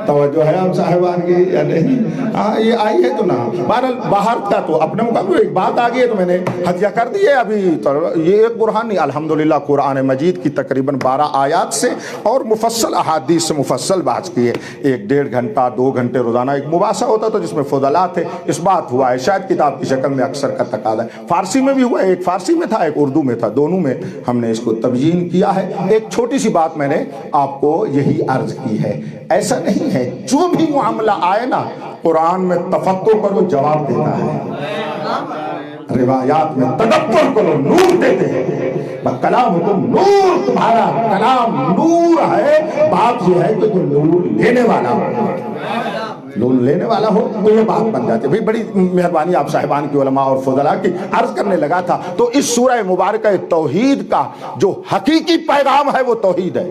توجہ ہے آپ صاحبان کی یا نہیں؟ ہاں یہ آئی ہے تو نا، بہرحال باہر کا تو اپنے مقابلے ایک بات آ گئی ہے تو میں نے ہدیہ کر دی ہے ابھی، تو یہ ایک برہان نہیں، الحمدللہ قرآن مجید کی تقریباً 12 آیات سے اور مفصل احادیث سے مفصل بات کی ہے۔ 1-1.5 گھنٹہ 2 گھنٹے روزانہ ایک مباحثہ ہوتا تھا جس میں فضلاء تھے، اس بات ہوا ہے، شاید کتاب کی شکل میں اکثر کا تقاضا ہے۔ فارسی میں بھی ہوا ہے، ایک فارسی میں تھا ایک اردو میں تھا، دونوں میں ہم نے اس کو تبیین کیا ہے۔ ایک چھوٹی سی بات میں نے آپ کو یہی عرض کی ہے، ایسا نہیں ہے جو بھی معاملہ آئے نا قرآن میں تفکر کرو جواب دیتا ہے، روایات میں تدبر کرو نور دیتے ہیں۔ کلامکم نور، تمہارا کلام نور ہے، بات یہ ہے کہ جو نور لینے والا ہو، نور لینے والا ہو تو یہ بات بن جاتی ہے۔ بھئی بڑی مہربانی آپ صاحبان کی، علماء اور فضلاء کی، عرض کرنے لگا تھا تو اس سورہ مبارکہ توحید کا جو حقیقی پیغام ہے وہ توحید ہے۔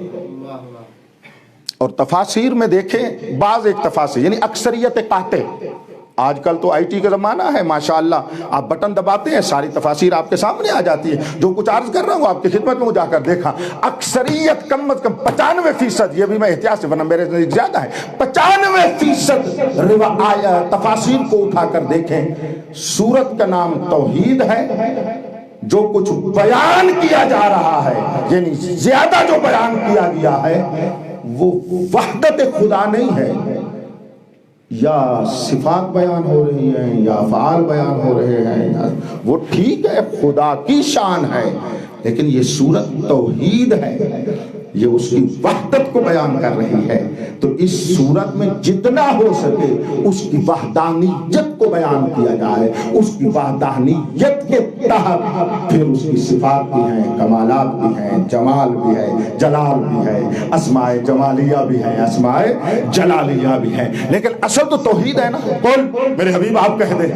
اور تفاسیر میں دیکھیں، بعض ایک تفاسیر یعنی اکثریت قاطع آج کل تو آئی ٹی کا زمانہ ہے ماشاءاللہ، آپ بٹن دباتے ہیں ساری تفاسیر آپ کے سامنے آ جاتی ہے۔ جو کچھ عرض کر رہا ہوں آپ کی خدمت میں جا کر دیکھا، اکثریت کم از کم 95%، یہ بھی میں احتیاط سے ورنہ میرے نزدیک زیادہ ہے، 95% تفاسیر کو اٹھا کر دیکھیں، سورت کا نام توحید ہے، جو کچھ بیان کیا جا رہا ہے یعنی زیادہ جو بیان کیا گیا ہے وہ وحدت خدا نہیں ہے، یا صفات بیان ہو رہی ہیں یا افعال بیان ہو رہے ہیں، وہ ٹھیک ہے خدا کی شان ہے، لیکن یہ سورت توحید ہے، یہ اس کی وحدت کو بیان کر رہی ہے۔ تو اس سورت میں جتنا ہو سکے اس کی وحدانیت کو بیان کیا جائے، اس کی وحدانیت کے تحت پھر اس کی صفات بھی ہیں، کمالات بھی ہیں، جمال بھی ہے، جلال بھی ہے، اسماء جمالیہ بھی ہیں، اسماء جلالیہ بھی ہیں، لیکن اصل تو توحید ہے نا۔ قل میرے حبیب آپ کہہ دیں۔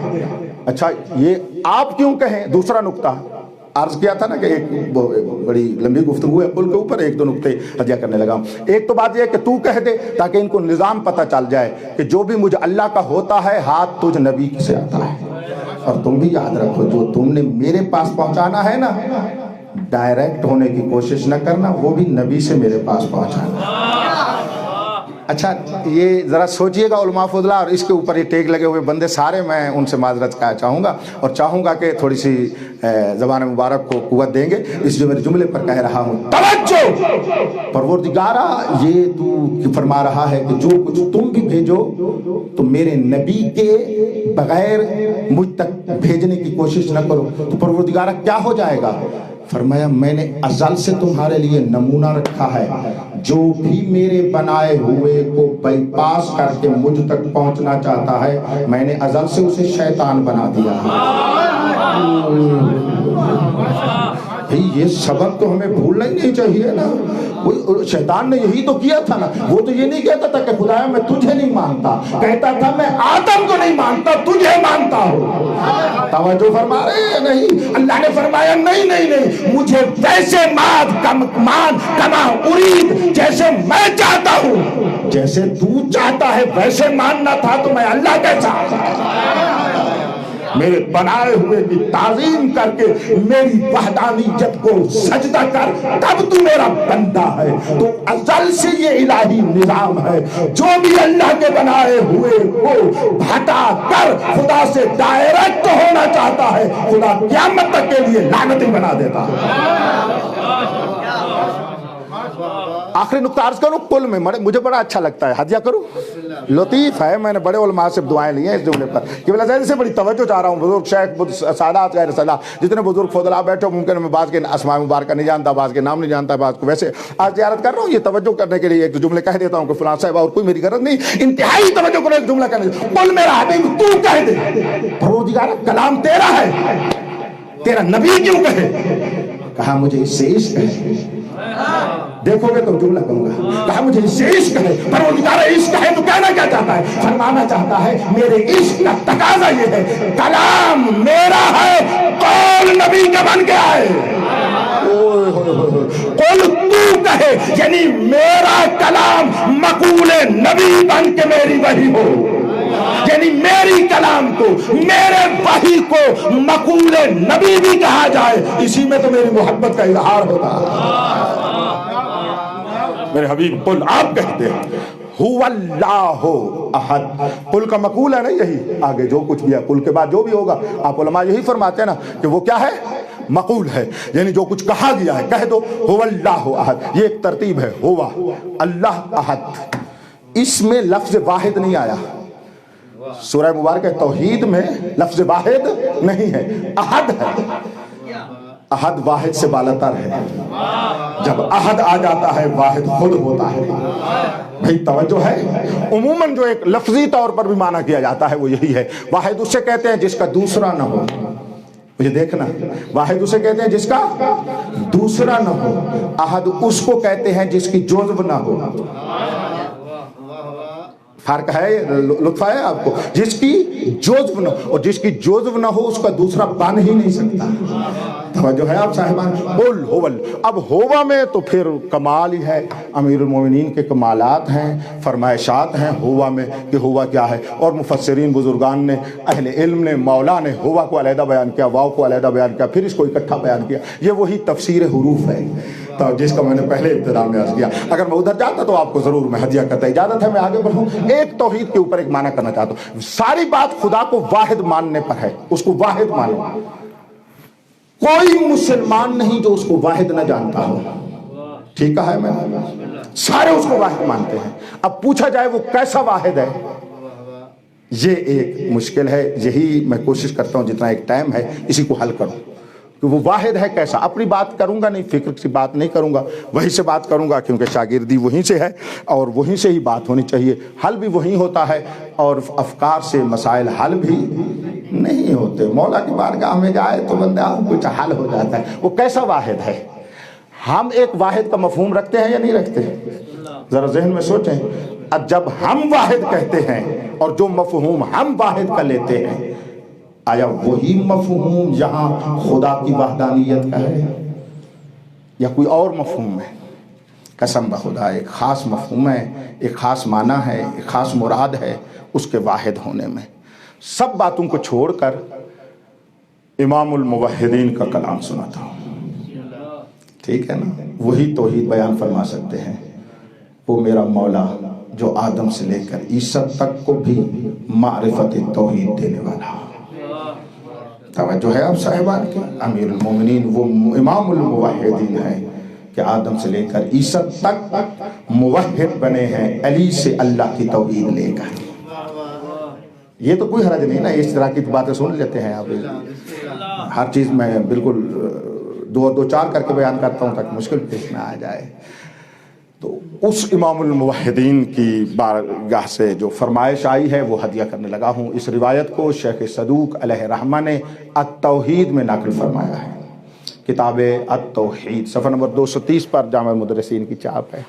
اچھا یہ آپ کیوں کہیں؟ دوسرا نقطہ عرض کیا تھا نا کہ ایک بڑی لمبی گفتگو ہے قل کے اوپر، ایک دو نقطے ہدیہ کرنے لگا ہوں۔ ایک تو بات یہ ہے کہ تو کہہ دے تاکہ ان کو نظام پتہ چل جائے کہ جو بھی مجھے اللہ کا ہوتا ہے ہاتھ تجھ نبی سے آتا ہے، اور تم بھی یاد رکھو جو تم نے میرے پاس پہنچانا ہے نا، ڈائریکٹ ہونے کی کوشش نہ کرنا، وہ بھی نبی سے میرے پاس پہنچانا۔ اچھا یہ ذرا سوچئے گا علماء فضلہ، اور اس کے اوپر یہ ٹیک لگے ہوئے بندے سارے میں ان سے معذرت کا چاہوں گا، اور چاہوں گا کہ تھوڑی سی زبان مبارک کو قوت دیں گے اس جو میرے جملے پر کہہ رہا ہوں۔ توجہ پروردگارہ، یہ تو فرما رہا ہے کہ جو کچھ تم بھی بھیجو تو میرے نبی کے بغیر مجھ تک بھیجنے کی کوشش نہ کرو، تو پروردگارہ کیا ہو جائے گا؟ فرمایا میں نے ازل سے تمہارے لیے نمونہ رکھا ہے، جو بھی میرے بنائے ہوئے کو بائی پاس کر کے مجھ تک پہنچنا چاہتا ہے میں نے ازل سے اسے شیطان بنا دیا ہے۔ یہ سبق تو ہمیں بھولنا ہی نہیں چاہیے نا۔ شیطان نے یہی تو کیا تھا نا، وہ تو یہ نہیں کہتا تھا کہ خدایا میں تجھے نہیں مانتا، کہتا تھا میں آدم کو نہیں مانتا تجھے مانتا ہوں۔ توجہ فرما رہے ہیں؟ نہیں، اللہ نے فرمایا نہیں نہیں نہیں، مجھے ویسے مان کما ارید، جیسے میں چاہتا ہوں، جیسے تو چاہتا ہے ویسے ماننا تھا تو میں اللہ کیسا؟ میرے بنائے ہوئے کی تعظیم کر کے میری وحدانیت کو سجدہ کر، تب تو میرا بندہ ہے۔ تو ازل سے یہ الہی نظام ہے، جو بھی اللہ کے بنائے ہوئے کو ہٹا کر خدا سے ڈائریکٹ ہونا چاہتا ہے، خدا قیامت تک کے لیے لعنتی بنا دیتا ہے۔ آخری نقطہ عرض کروں، قل میں مجھے بڑا اچھا لگتا ہے، ہدیہ کروں، لطیف ہے، میں نے بڑے علماء سے دعائیں لی ہیں اس جملے پر کہ بلا زیادہ سے بڑی توجہ چاہ رہا ہوں۔ بزرگ شیخ سادات غیر صلاح جتنے بزرگ فضلاء بیٹھے ہو، ممکن میں بعض کے اسماء مبارکہ نہیں جانتا، بعض کے نام نہیں جانتا، بعض کو ویسے آج زیارت کر رہا ہوں، یہ توجہ کرنے کے لیے ایک جملے کہہ دیتا ہوں کہ فلاں صاحب، اور کوئی میری غرض نہیں، انتہائی توجہ کرو ایک جملہ کہنے سے۔ قل میرا حبیب تو کہہ دے، پروردگار کلام تیرا ہے، تیرا نبی کیوں کہے؟ کہا مجھے اس سے عشق ہے، دیکھو گے تو جملہ کہوں گا، کہا مجھے اس سے عشق ہے، پروردگار عشق ہے تو کہنا کیا چاہتا ہے؟ فرمانا چاہتا ہے میرے عشق کا تقاضا یہ ہے کلام میرا ہے، قول نبی کا بن کے آئے۔ قل تو کہے یعنی میرا کلام مقول نبی بن کے میری وحی ہو، یعنی میری کلام کو، میرے وحی کو مقول نبی بھی کہا جائے، اسی میں تو میری محبت کا اظہار ہوتا ہے۔ میرے حبیب قل آپ کہتے ہیں هو اللہ احد، قل کا مقول ہے نا یہی، آگے جو کچھ بھی ہے قل کے بعد جو بھی ہوگا، آپ علماء یہی فرماتے ہیں نا کہ وہ کیا ہے؟ مقول ہے، یعنی جو کچھ کہا گیا ہے کہہ دو هو اللہ احد، یہ ایک ترتیب ہے، ہوا اللہ احد، اس میں لفظ واحد نہیں آیا، سورہ مبارکہ توحید میں لفظ واحد نہیں ہے، احد ہے، احد واحد سے بالاتر ہے، جب احد آ جاتا ہے واحد خود ہوتا ہے۔ بھئی توجہ ہے؟ عموماً جو ایک لفظی طور پر بھی معنی کیا جاتا ہے وہ یہی ہے، واحد اسے کہتے ہیں جس کا دوسرا نہ ہو، مجھے دیکھنا، واحد اسے کہتے ہیں جس کا دوسرا نہ ہو، احد اس کو کہتے ہیں جس کی جزو نہ ہو۔ فرق ہے، لطف ہے آپ کو؟ جس کی جزو نہ ہو، اور جس کی جزو نہ ہو اس کا دوسرا بن ہی نہیں سکتا۔ توجہ ہے آپ صاحبان؟ قل هو اب ہوا میں تو پھر کمال ہی ہے، امیر المومنین کے کمالات ہیں، فرمائشات ہیں ہوا میں کہ ہوا کیا ہے، اور مفسرین بزرگان نے، اہل علم نے، مولا نے ہوا کو علیحدہ بیان کیا، واو کو علیحدہ بیان کیا، پھر اس کو اکٹھا بیان کیا۔ یہ وہی تفسیر حروف ہے تو جس کا میں نے پہلے ابتدا میں عرض کیا۔ اگر میں ادھر جاتا تو آپ کو ضرور میں ہدیہ کرتا۔ اجازت ہے میں آگے بڑھوں؟ ایک توحید کے اوپر ایک معنی کرنا چاہتا ہوں۔ ساری بات خدا کو واحد ماننے پر ہے، اس کو واحد مانو۔ کوئی مسلمان نہیں جو اس کو واحد نہ جانتا ہو، ٹھیک ہے؟ میں سارے اس کو واحد مانتے ہیں۔ اب پوچھا جائے وہ کیسا واحد ہے، یہ ایک مشکل ہے، یہی میں کوشش کرتا ہوں جتنا ایک ٹائم ہے اسی کو حل کروں کہ وہ واحد ہے کیسا۔ اپنی بات کروں گا نہیں، فکر کی بات نہیں کروں گا، وہیں سے بات کروں گا کیونکہ شاگردی وہیں سے ہے اور وہیں سے ہی بات ہونی چاہیے، حل بھی وہیں ہوتا ہے، اور افکار سے مسائل حل بھی نہیں ہوتے۔ مولا کی بارگاہ میں جائے تو بندہ کچھ حل ہو جاتا ہے۔ وہ کیسا واحد ہے؟ ہم ایک واحد کا مفہوم رکھتے ہیں یا نہیں رکھتے؟ ذرا ذہن میں سوچیں۔ اب جب ہم واحد کہتے ہیں اور جو مفہوم ہم واحد کا لیتے ہیں، آیا وہی مفہوم یہاں خدا کی وحدانیت کا ہے یا کوئی اور مفہوم ہے؟ قسم بخدا ایک خاص مفہوم ہے، ایک خاص معنی ہے، ایک خاص مراد ہے اس کے واحد ہونے میں۔ سب باتوں کو چھوڑ کر امام الموحدین کا کلام سناتا ہوں، ٹھیک ہے نا؟ وہی توحید بیان فرما سکتے ہیں۔ وہ میرا مولا جو آدم سے لے کر عیسیٰ تک کو بھی معرفت توحید دینے والا۔ توجہ ہے آپ صاحبان کی؟ امیر المومنین وہ امام الموحدین ہیں کہ آدم سے لے کر عیسیٰ تک موحد بنے ہیں، علی سے اللہ کی توحید لے کر۔ یہ تو کوئی حرج نہیں نا، اس طرح کی باتیں سن لیتے ہیں آپ۔ ہر چیز میں بالکل دو چار کر کے بیان کرتا ہوں تاکہ مشکل پیش نہ آ جائے۔ تو اس امام الموحدین کی بارگاہ سے جو فرمائش آئی ہے وہ ہدیہ کرنے لگا ہوں۔ اس روایت کو شیخ صدوق علیہ رحمہ نے التوحید میں نقل فرمایا ہے، کتاب التوحید صفحہ نمبر 230 پر جامع مدرسین کی چاپ ہے،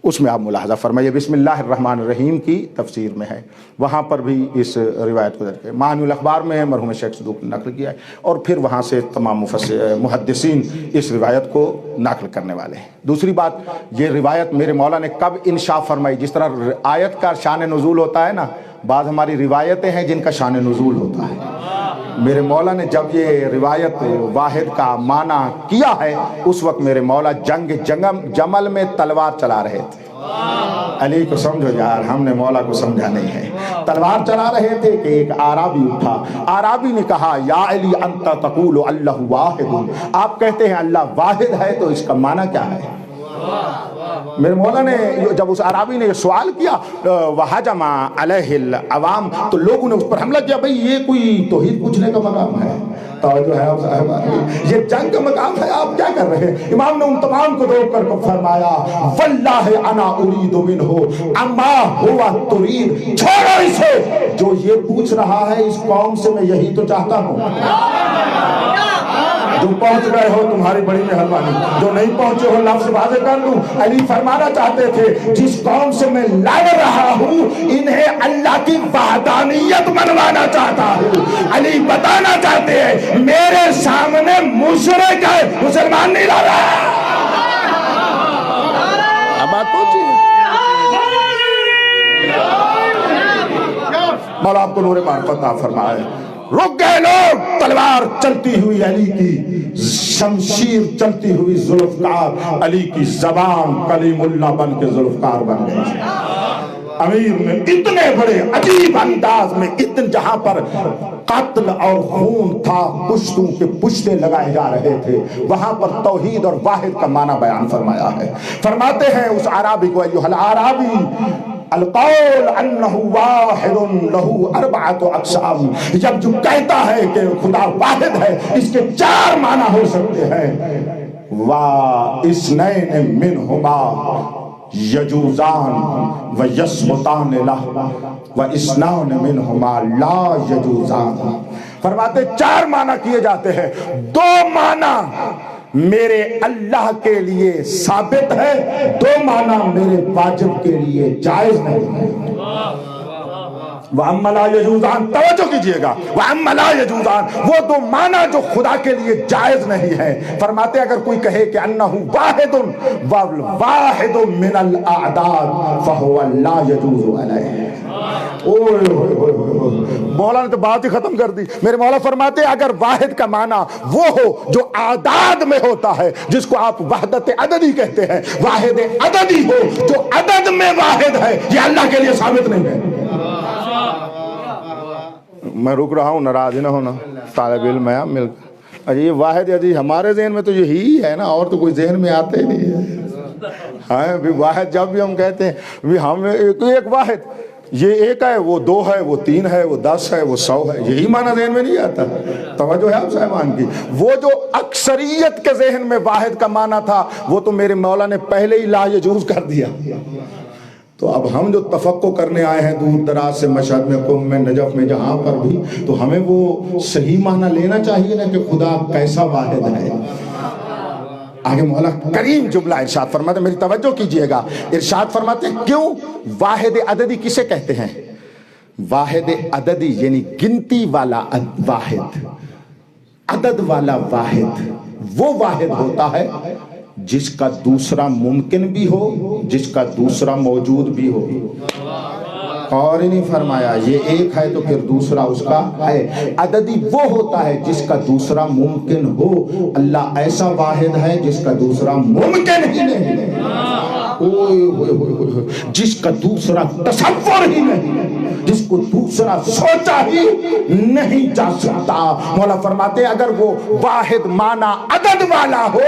اس میں آپ ملاحظہ فرمائیے۔ بسم اللہ الرحمن الرحیم کی تفسیر میں ہے، وہاں پر بھی اس روایت کو درج ہے۔ معانی الاخبار میں ہے، مرحوم شیخ صدوق نے نقل کیا ہے، اور پھر وہاں سے تمام محدثین اس روایت کو نقل کرنے والے ہیں۔ دوسری بات، یہ روایت میرے مولا نے کب انشاء فرمائی؟ جس طرح آیت کا شان نزول ہوتا ہے نا، بعض ہماری روایتیں ہیں جن کا شان نزول ہوتا ہے۔ میرے مولا نے جب یہ روایت واحد کا معنی کیا ہے، اس وقت میرے مولا جنگ جمل میں تلوار چلا رہے تھے۔ علی کو سمجھو یار، ہم نے مولا کو سمجھا نہیں ہے۔ تلوار چلا رہے تھے کہ ایک عرابی اٹھا، عرابی نے کہا یا علی انت تقول اللہ واحد، آپ کہتے ہیں اللہ واحد ہے، تو اس کا معنی کیا ہے؟ میرے مولا نے جب اس عرابی نے یہ سوال کیا وَحَجَمَ عَلَيْهِ الْعَوَامِ، تو لوگوں نے اس پر حملہ کیا، بھئی یہ کوئی توحید پوچھنے کا مقام ہے؟ توجہ ہے آپ صاحب، یہ جنگ کا مقام ہے، آپ کیا کر رہے ہیں؟ امام نے ان تمام کو روک کر فرمایا وَاللَّهِ أَنَا أُرِيدُ مِنْهُ أَمَّا هُوَ تُرِيدُ، چھوڑو اسے، جو یہ پوچھ رہا ہے اس قوم سے میں یہی تو چاہتا ہوں۔ جو پہنچ گئے ہو تمہاری بڑی مہربانی، جو نہیں پہنچے ہو لفظ واضح کر لوں۔ علی فرمانا چاہتے تھے جس قوم سے میں لڑ رہا ہوں انہیں اللہ کی وحدانیت منوانا چاہتا ہوں۔ علی بتانا چاہتے ہیں میرے سامنے مشرک ہے، مسلمان نہیں لڑ رہا۔ اب بات پہنچی مولا آپ کو نور معرفت عطا فرمائے۔ رک گئے لوگ، تلوار چلتی ہوئی علی کی، شمشیر چلتی ہوئی ذوالفقار، علی کی زبان کلیم اللہ بن کے ذوالفقار بن گئی۔ امیر نے اتنے بڑے عجیب انداز میں جہاں پر قتل اور خون تھا، پشتوں کے پشتے لگائے جا رہے تھے، وہاں پر توحید اور واحد کا معنی بیان فرمایا ہے۔ فرماتے ہیں اس عرابی کو ایھا العرابی القول انہ واحد لہ اربعۃ اقسام، جب جو کہتا ہے کہ خدا واحد ہے اس کے چار معنی ہو سکتے ہیں۔ واثنین منہما یجوزان ویثبتان لہ واثنان منہما لا یجوزان۔ فرماتے چار معنی کیے جاتے ہیں، دو معنی میرے اللہ کے لیے ثابت ہے، دو معنی میرے واجب کے لیے جائز نہیں ہے۔ وَأَمَّا لَا يَجُوزَانِ، توجہ کیجئے گا، وَأَمَّا لَا يَجُوزَانِ، وہ دو معنی جو خدا کے لیے جائز نہیں ہے. فرماتے اگر کوئی کہے کہ انہ واحد والواحد من الاعداد فهو لا يجوز علیہ. مولا نے تو بات ہی ختم کر دی. میرے مولا فرماتے اگر واحد کا معنی وہ ہو جو اعداد میں ہوتا ہے، جس کو آپ وحدت عددی کہتے ہیں، واحد عددی ہو جو عدد میں واحد ہے، یہ اللہ کے لیے ثابت نہیں ہے. میں رک رہا ہوں، ناراض نہ ہونا، طالب علم ہے مل کر. یہ واحد عددی ہمارے ذہن میں تو یہی ہے نا، اور تو کوئی ذہن میں آتے ہی نہیں ہے. بھی واحد جب بھی ہم کہتے ہیں بھی ہم ایک واحد، یہ ایک ہے، وہ دو ہے، وہ تین ہے، وہ 10 ہے، وہ 100 ہے، یہی معنی ذہن میں نہیں آتا. توجہ ہے آپ صاحبان کی. وہ جو اکثریت کے ذہن میں واحد کا معنی تھا وہ تو میرے مولا نے پہلے ہی لا یجوز کر دیا. تو اب ہم جو تفقع کرنے آئے ہیں دور دراز سے، مشہد میں، قم میں، نجف میں، جہاں پر بھی، تو ہمیں وہ صحیح معنی لینا چاہیے نا کہ خدا کیسا واحد ہے. آگے مولا کریم جملہ ارشاد فرماتے، میری توجہ کیجئے گا، ارشاد فرماتے ہیں کیوں واحد عددی کسے کہتے ہیں؟ واحد عددی یعنی گنتی والا واحد، عدد والا واحد وہ واحد ہوتا ہے جس کا دوسرا ممکن بھی ہو، جس کا دوسرا موجود بھی ہو. اور ہی نہیں فرمایا یہ ایک ہے تو پھر دوسرا اس کا ہے. عددی وہ ہوتا ہے جس کا دوسرا ممکن ہو. اللہ ایسا واحد ہے جس کا دوسرا ممکن ہی نہیں، جس کا دوسرا تصور ہی نہیں، جس کو دوسرا سوچا ہی نہیں جا سکتا. مولا فرماتے اگر وہ واحد معنی عدد والا ہو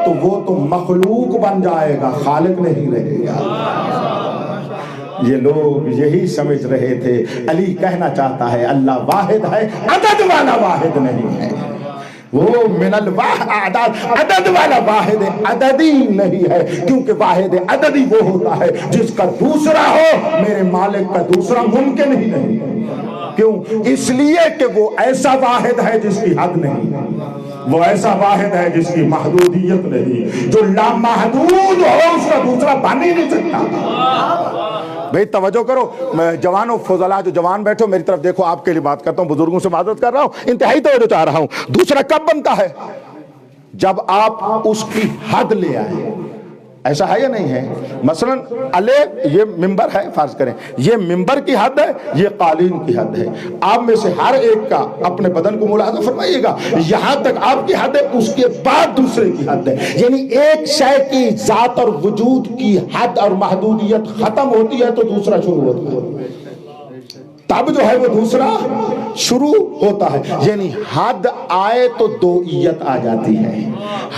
تو وہ تو مخلوق بن جائے گا، خالق نہیں رہے گا. یہ لوگ یہی سمجھ رہے تھے. علی کہنا چاہتا ہے اللہ واحد ہے، عدد والا واحد نہیں ہے. وہ من الواحد عدد والا واحد عددی نہیں ہے، کیونکہ واحد عددی وہ ہوتا ہے جس کا دوسرا ہو میرے مالک کا دوسرا ممکن ہی نہیں. کیوں؟ اس لیے کہ وہ ایسا واحد ہے جس کی حد نہیں، وہ ایسا واحد ہے جس کی محدودیت نہیں. جو لامحدود ہو اس کا دوسرا بن ہی نہیں سکتا. بھئی توجہ کرو، جوانوں فضلاء جو جوان بیٹھو میری طرف دیکھو، آپ کے لیے بات کرتا ہوں، بزرگوں سے معذرت کر رہا ہوں، انتہائی توجہ چاہ رہا ہوں. دوسرا کب بنتا ہے؟ جب آپ اس کی حد لے آئے. ایسا ہے یا نہیں ہے؟ مثلا علیہ یہ ممبر ہے، فرض کریں یہ ممبر کی حد ہے، یہ قالین کی حد ہے. آپ میں سے ہر ایک کا اپنے بدن کو ملاحظہ فرمائیے گا، یہاں تک آپ کی حد ہے، اس کے بعد دوسرے کی حد ہے. یعنی ایک شے کی ذات اور وجود کی حد اور محدودیت ختم ہوتی ہے تو دوسرا شروع ہوتا ہے. تب جو ہے وہ دوسرا شروع ہوتا ہے. یعنی حد آئے تو دوئیت آ جاتی ہے،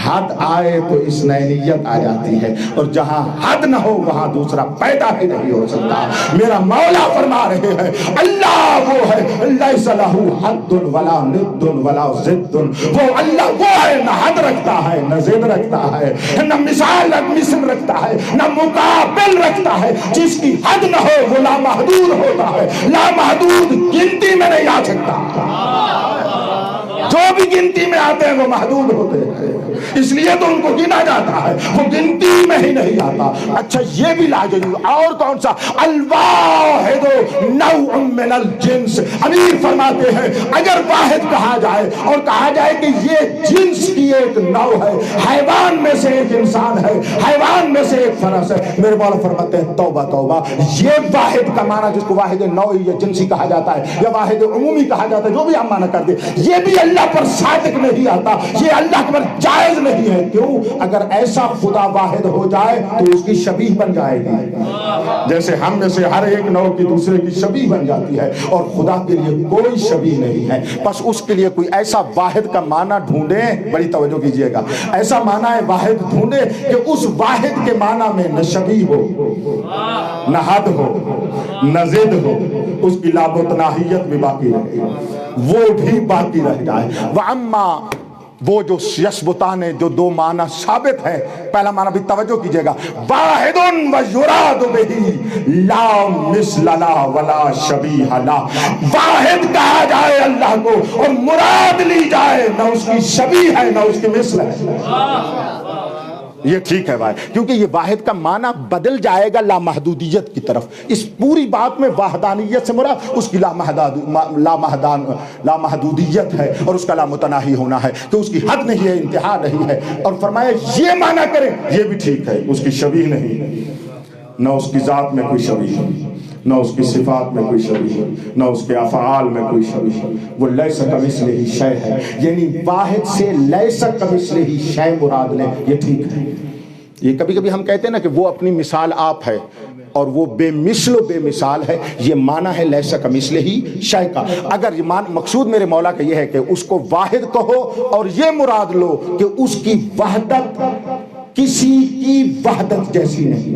حد آئے تو اسنینیت آ جاتی ہے، اور جہاں حد نہ ہو وہاں دوسرا پیدا ہی نہیں ہو سکتا. میرا مولا فرما رہے ہیں اللہ وہ ہے لیس لہ حد ولا ند ولا ضد. وہ اللہ وہ ہے نہ حد رکھتا ہے نہ ضد رکھتا ہے، نہ مثال مثل رکھتا ہے نہ مقابل رکھتا ہے. جس کی حد نہ ہو وہ لامحدود ہوتا ہے. لامحدود گنتی میں نہیں آ سکتا، جو بھی گنتی میں آتے ہیں وہ محدود ہوتے ہیں، اس لیے تو ان کو گنا جاتا ہے، وہ گنتی میں ہی نہیں آتا. اچھا یہ بھی لاجواب. اور کون سا؟ الواحد نوع من الجنس. امیر فرماتے ہیں اگر واحد کہا جائے اور کہا جائے کہ یہ جنس کی ایک نوع ہے، حیوان میں سے ایک انسان ہے، حیوان میں سے ایک فرس ہے. میرے مولا فرماتے ہیں توبہ توبہ، یہ واحد کا معنی جس کو واحد نوعی یا جنسی کہا جاتا ہے یا واحد عمومی کہا جاتا ہے، جو بھی ہم معنی کر دیں، یہ بھی اللہ پر صادق نہیں آتا، یہ اللہ پر جائز نہیں ہے. کیوں؟ اگر ایسا خدا واحد ہو جائے تو اس کی شبیہ بن جائے گی، جیسے ہم میں سے ہر ایک نوع کی دوسرے کی شبیہ بن جاتی ہے، اور خدا کے لیے کوئی شبیہ نہیں ہے. بس اس کے لیے کوئی ایسا واحد کا معنی ڈھونڈیں، بڑی توجہ کیجئے گا، ایسا معنی واحد ڈھونڈیں کہ اس واحد کے معنی میں نہ شبیہ ہو، نہ حد ہو، نہ ضد ہو، اس کی لاب و تناہیت بھی باقی رہے، وہ بھی باقی رہ جائے. وَأَمَّا وہ جو یثبتان جو دو معنی ثابت ہیں، پہلا معنی بھی توجہ کیجئے گا، واحد و یراد بہ لا مثل لا ولا شبیہ لا. واحد کہا جائے اللہ کو اور مراد لی جائے نہ اس کی شبیہ ہے نہ اس کی مثل ہے. یہ ٹھیک ہے بھائی، کیونکہ یہ واحد کا معنی بدل جائے گا لامحدودیت کی طرف. اس پوری بات میں وحدانیت سے مراد اس کی لامحدودیت ہے اور اس کا لامتناہی ہونا ہے کہ اس کی حد نہیں ہے، انتہا نہیں ہے. اور فرمایا یہ معنی کریں یہ بھی ٹھیک ہے، اس کی شبیہ نہیں، نہ اس کی ذات میں کوئی شبیہ، نہ اس کی صفات میں کوئی شبیہ، نہ اس کے افعال میں کوئی شبیہ. وہ لیس کمثلہ شیء ہے، یعنی واحد سے لیس کمثلہ شیء مراد لیں، یہ ٹھیک ہے. یہ کبھی کبھی ہم کہتے ہیں نا کہ وہ اپنی مثال آپ ہے اور وہ بے مثل و بے مثال ہے، یہ معنی ہے لیس کمثلہ شیء کا. اگر یہ مقصود میرے مولا کا یہ ہے کہ اس کو واحد کہو اور یہ مراد لو کہ اس کی وحدت کسی کی وحدت جیسی نہیں،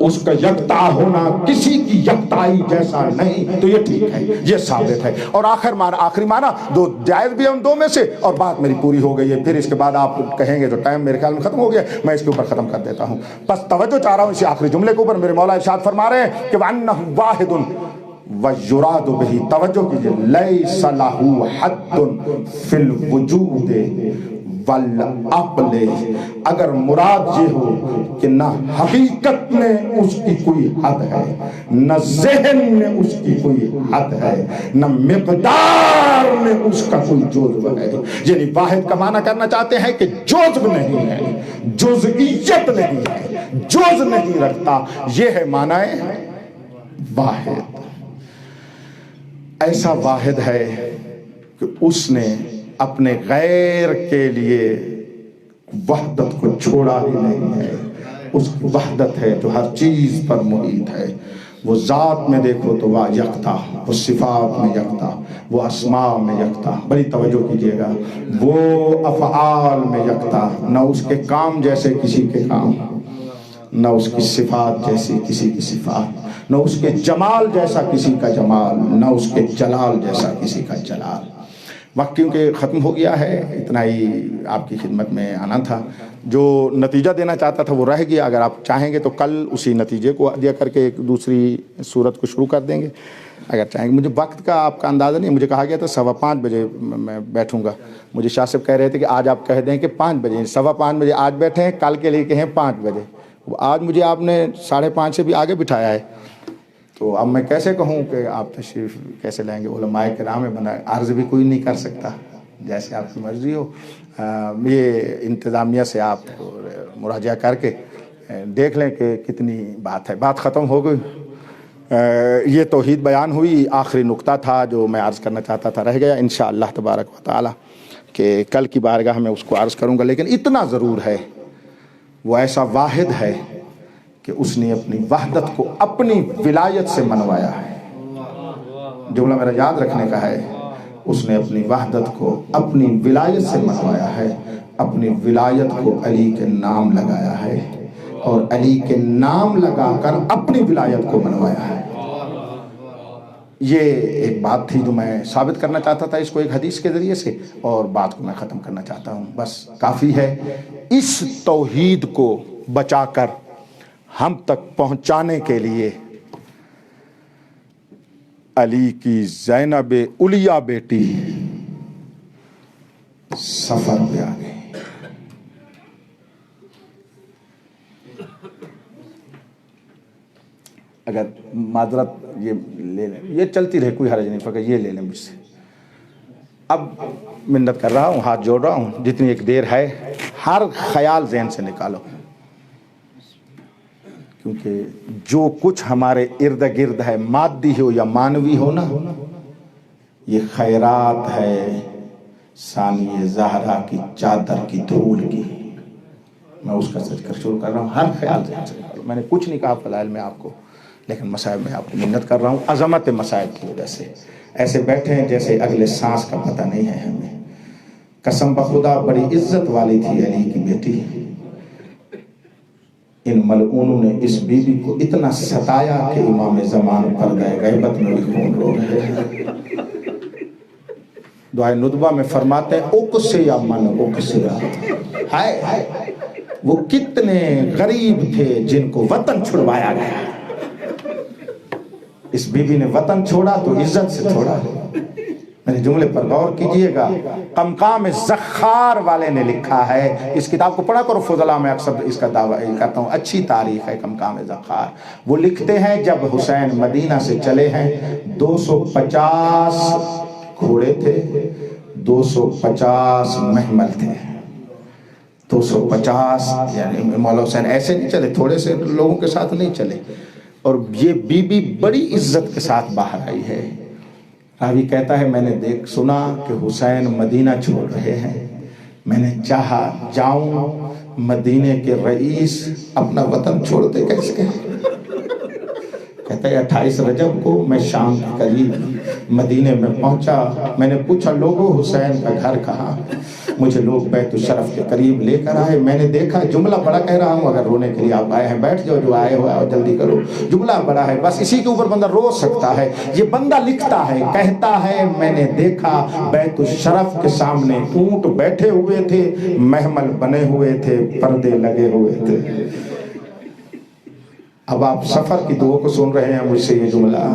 اس کا یکتا ہونا کسی کی یکتائی جیسا نہیں، تو یہ ٹھیک ہے، یہ ثابت ہے. اور آخری معنی دو جائز بھی ہے ان دو میں سے، اور بات میری پوری ہو گئی ہے. پھر اس کے بعد آپ کہیں گے تو ٹائم میرے خیال میں ختم ہو گیا، میں اس کے اوپر ختم کر دیتا ہوں. بس توجہ چاہ رہا ہوں اسی آخری جملے کے اوپر. میرے مولا ارشاد فرما رہے ہیں کہ وَأَنَّهُ وَاحِدٌ وَيُرَادُ بِهِ، توجہ کیجئے، لَيْسَ لَهُ حَدٌّ فِي الْوُجُودِ والعقل. اگر مراد یہ ہو کہ نہ حقیقت میں اس کی کوئی حد ہے، نہ ذہن میں اس کی کوئی حد ہے، نہ مقدار میں اس کا کوئی جزو ہے. یعنی واحد کا معنی کرنا چاہتے ہیں کہ جزو نہیں ہے، جزئیت نہیں ہے، جز نہیں رکھتا. یہ ہے معنی واحد. ایسا واحد ہے کہ اس نے اپنے غیر کے لیے وحدت کو چھوڑا ہی نہیں ہے. اس کی وحدت ہے جو ہر چیز پر محیط ہے. وہ ذات میں دیکھو تو وہ یکتا، وہ صفات میں یکتا، وہ اسماء میں یکتا. بڑی توجہ کیجئے گا، وہ افعال میں یکتا، نہ اس کے کام جیسے کسی کے کام، نہ اس کی صفات جیسی کسی کی صفات، نہ اس کے جمال جیسا کسی کا جمال، نہ اس کے جلال جیسا کسی کا جلال. وقت کیونکہ ختم ہو گیا ہے، اتنا ہی آپ کی خدمت میں آنا تھا. جو نتیجہ دینا چاہتا تھا وہ رہ گیا. اگر آپ چاہیں گے تو کل اسی نتیجے کو دیا کر کے ایک دوسری صورت کو شروع کر دیں گے اگر چاہیں گے. مجھے وقت کا آپ کا اندازہ نہیں، مجھے کہا گیا تھا 5:15 بجے میں بیٹھوں گا. مجھے شاہ صاحب کہہ رہے تھے کہ آج آپ کہہ دیں کہ 5 بجے، 5:15 بجے آج بیٹھے ہیں، کل کے لیے کہیں 5 بجے. آج مجھے آپ نے 5:30 سے بھی آگے بٹھایا ہے، تو اب میں کیسے کہوں کہ آپ تشریف کیسے لائیں گے. علماء کرام بنا عرض بھی کوئی نہیں کر سکتا، جیسے آپ کی مرضی ہو. یہ انتظامیہ سے آپ مراجعہ کر کے دیکھ لیں کہ کتنی بات ہے. بات ختم ہو گئی. یہ توحید بیان ہوئی. آخری نقطہ تھا جو میں عرض کرنا چاہتا تھا رہ گیا. انشاءاللہ تبارک و تعالی کہ کل کی بارگاہ میں اس کو عرض کروں گا. لیکن اتنا ضرور ہے، وہ ایسا واحد ہے کہ اس نے اپنی وحدت کو اپنی ولایت سے منوایا ہے. جملہ میرا یاد رکھنے کا ہے، اس نے اپنی وحدت کو اپنی ولایت سے منوایا ہے. اپنی ولایت کو علی کے نام لگایا ہے اور علی کے نام لگا کر اپنی ولایت کو منوایا ہے. یہ ایک بات تھی جو میں ثابت کرنا چاہتا تھا اس کو ایک حدیث کے ذریعے سے، اور بات کو میں ختم کرنا چاہتا ہوں. بس کافی ہے. اس توحید کو بچا کر ہم تک پہنچانے کے لیے علی کی زینب علیٰ بیٹی سفر پہ آ گئی. اگر معذرت یہ لے لیں، یہ چلتی رہے کوئی حرج نہیں، فقط یہ لے لیں مجھ سے. اب منت کر رہا ہوں، ہاتھ جوڑ رہا ہوں، جتنی ایک دیر ہے ہر خیال ذہن سے نکالو، کیونکہ جو کچھ ہمارے ارد گرد ہے، مادی ہو یا مانوی ہو نا، یہ خیرات ہے ثانی زہرا کی چادر کی دھول کی. میں اس کا ذکر شروع کر رہا ہوں. ہر خیال ذہن سے نکالو. میں نے کچھ نہیں کہا فضائل میں آپ کو، لیکن مسائل میں آپ کو منت کر رہا ہوں عظمت مسائل کی وجہ سے. ایسے بیٹھے ہیں جیسے اگلے سانس کا پتہ نہیں ہے ہمیں. قسم بخدا بڑی عزت والی تھی علی کی بیٹی. ان ملعونوں نے اس بی بی کو اتنا ستایا کہ امام زمان پردہ غیبت میں بھی خون رو رہے ہیں. دعائے ندبہ میں فرماتے ہیں اکسے یا من اکسے. ہائے وہ کتنے غریب تھے جن کو وطن چھڑوایا گیا. اس بی بی نے وطن چھوڑا تو عزت سے چھوڑا. میرے جملے پر غور کیجئے گا. قمقام زخار والے نے لکھا ہے, اس کتاب کو پڑھا کرو, فضلاء میں اکثر اس کا دعویٰ کرتا ہوں, اچھی تاریخ ہے قمقام زخار. وہ لکھتے ہیں جب حسین مدینہ سے چلے ہیں 250 گھوڑے تھے, 250 محمل تھے. 250 یعنی مولا حسین ایسے نہیں چلے, تھوڑے سے لوگوں کے ساتھ نہیں چلے. اور یہ بی بی بڑی عزت کے ساتھ باہر آئی ہے. راوی کہتا ہے میں نے سنا کہ حسین مدینہ چھوڑ رہے ہیں, میں نے چاہا جاؤں, مدینے کے رئیس اپنا وطن چھوڑتے کیسے. کہتا ہے 28 رجب کو میں شام کے قریب مدینے میں پہنچا, میں نے پوچھا لوگوں حسین کا گھر کہاں. مجھے لوگ بیت الشرف کے قریب لے کر آئے. میں نے دیکھا, جملہ بڑا کہہ رہا ہوں, اگر رونے کے لیے آپ آئے ہیں بیٹھ جاؤ, جو آئے ہوا ہے جلدی کرو, جملہ بڑا ہے, بس اسی کے اوپر بندہ رو سکتا ہے. یہ بندہ لکھتا ہے, کہتا ہے میں نے دیکھا بیت الشرف کے سامنے اونٹ بیٹھے ہوئے تھے, محمل بنے ہوئے تھے, پردے لگے ہوئے تھے. اب آپ سفر کی دعا کو سن رہے ہیں مجھ سے یہ جملہ,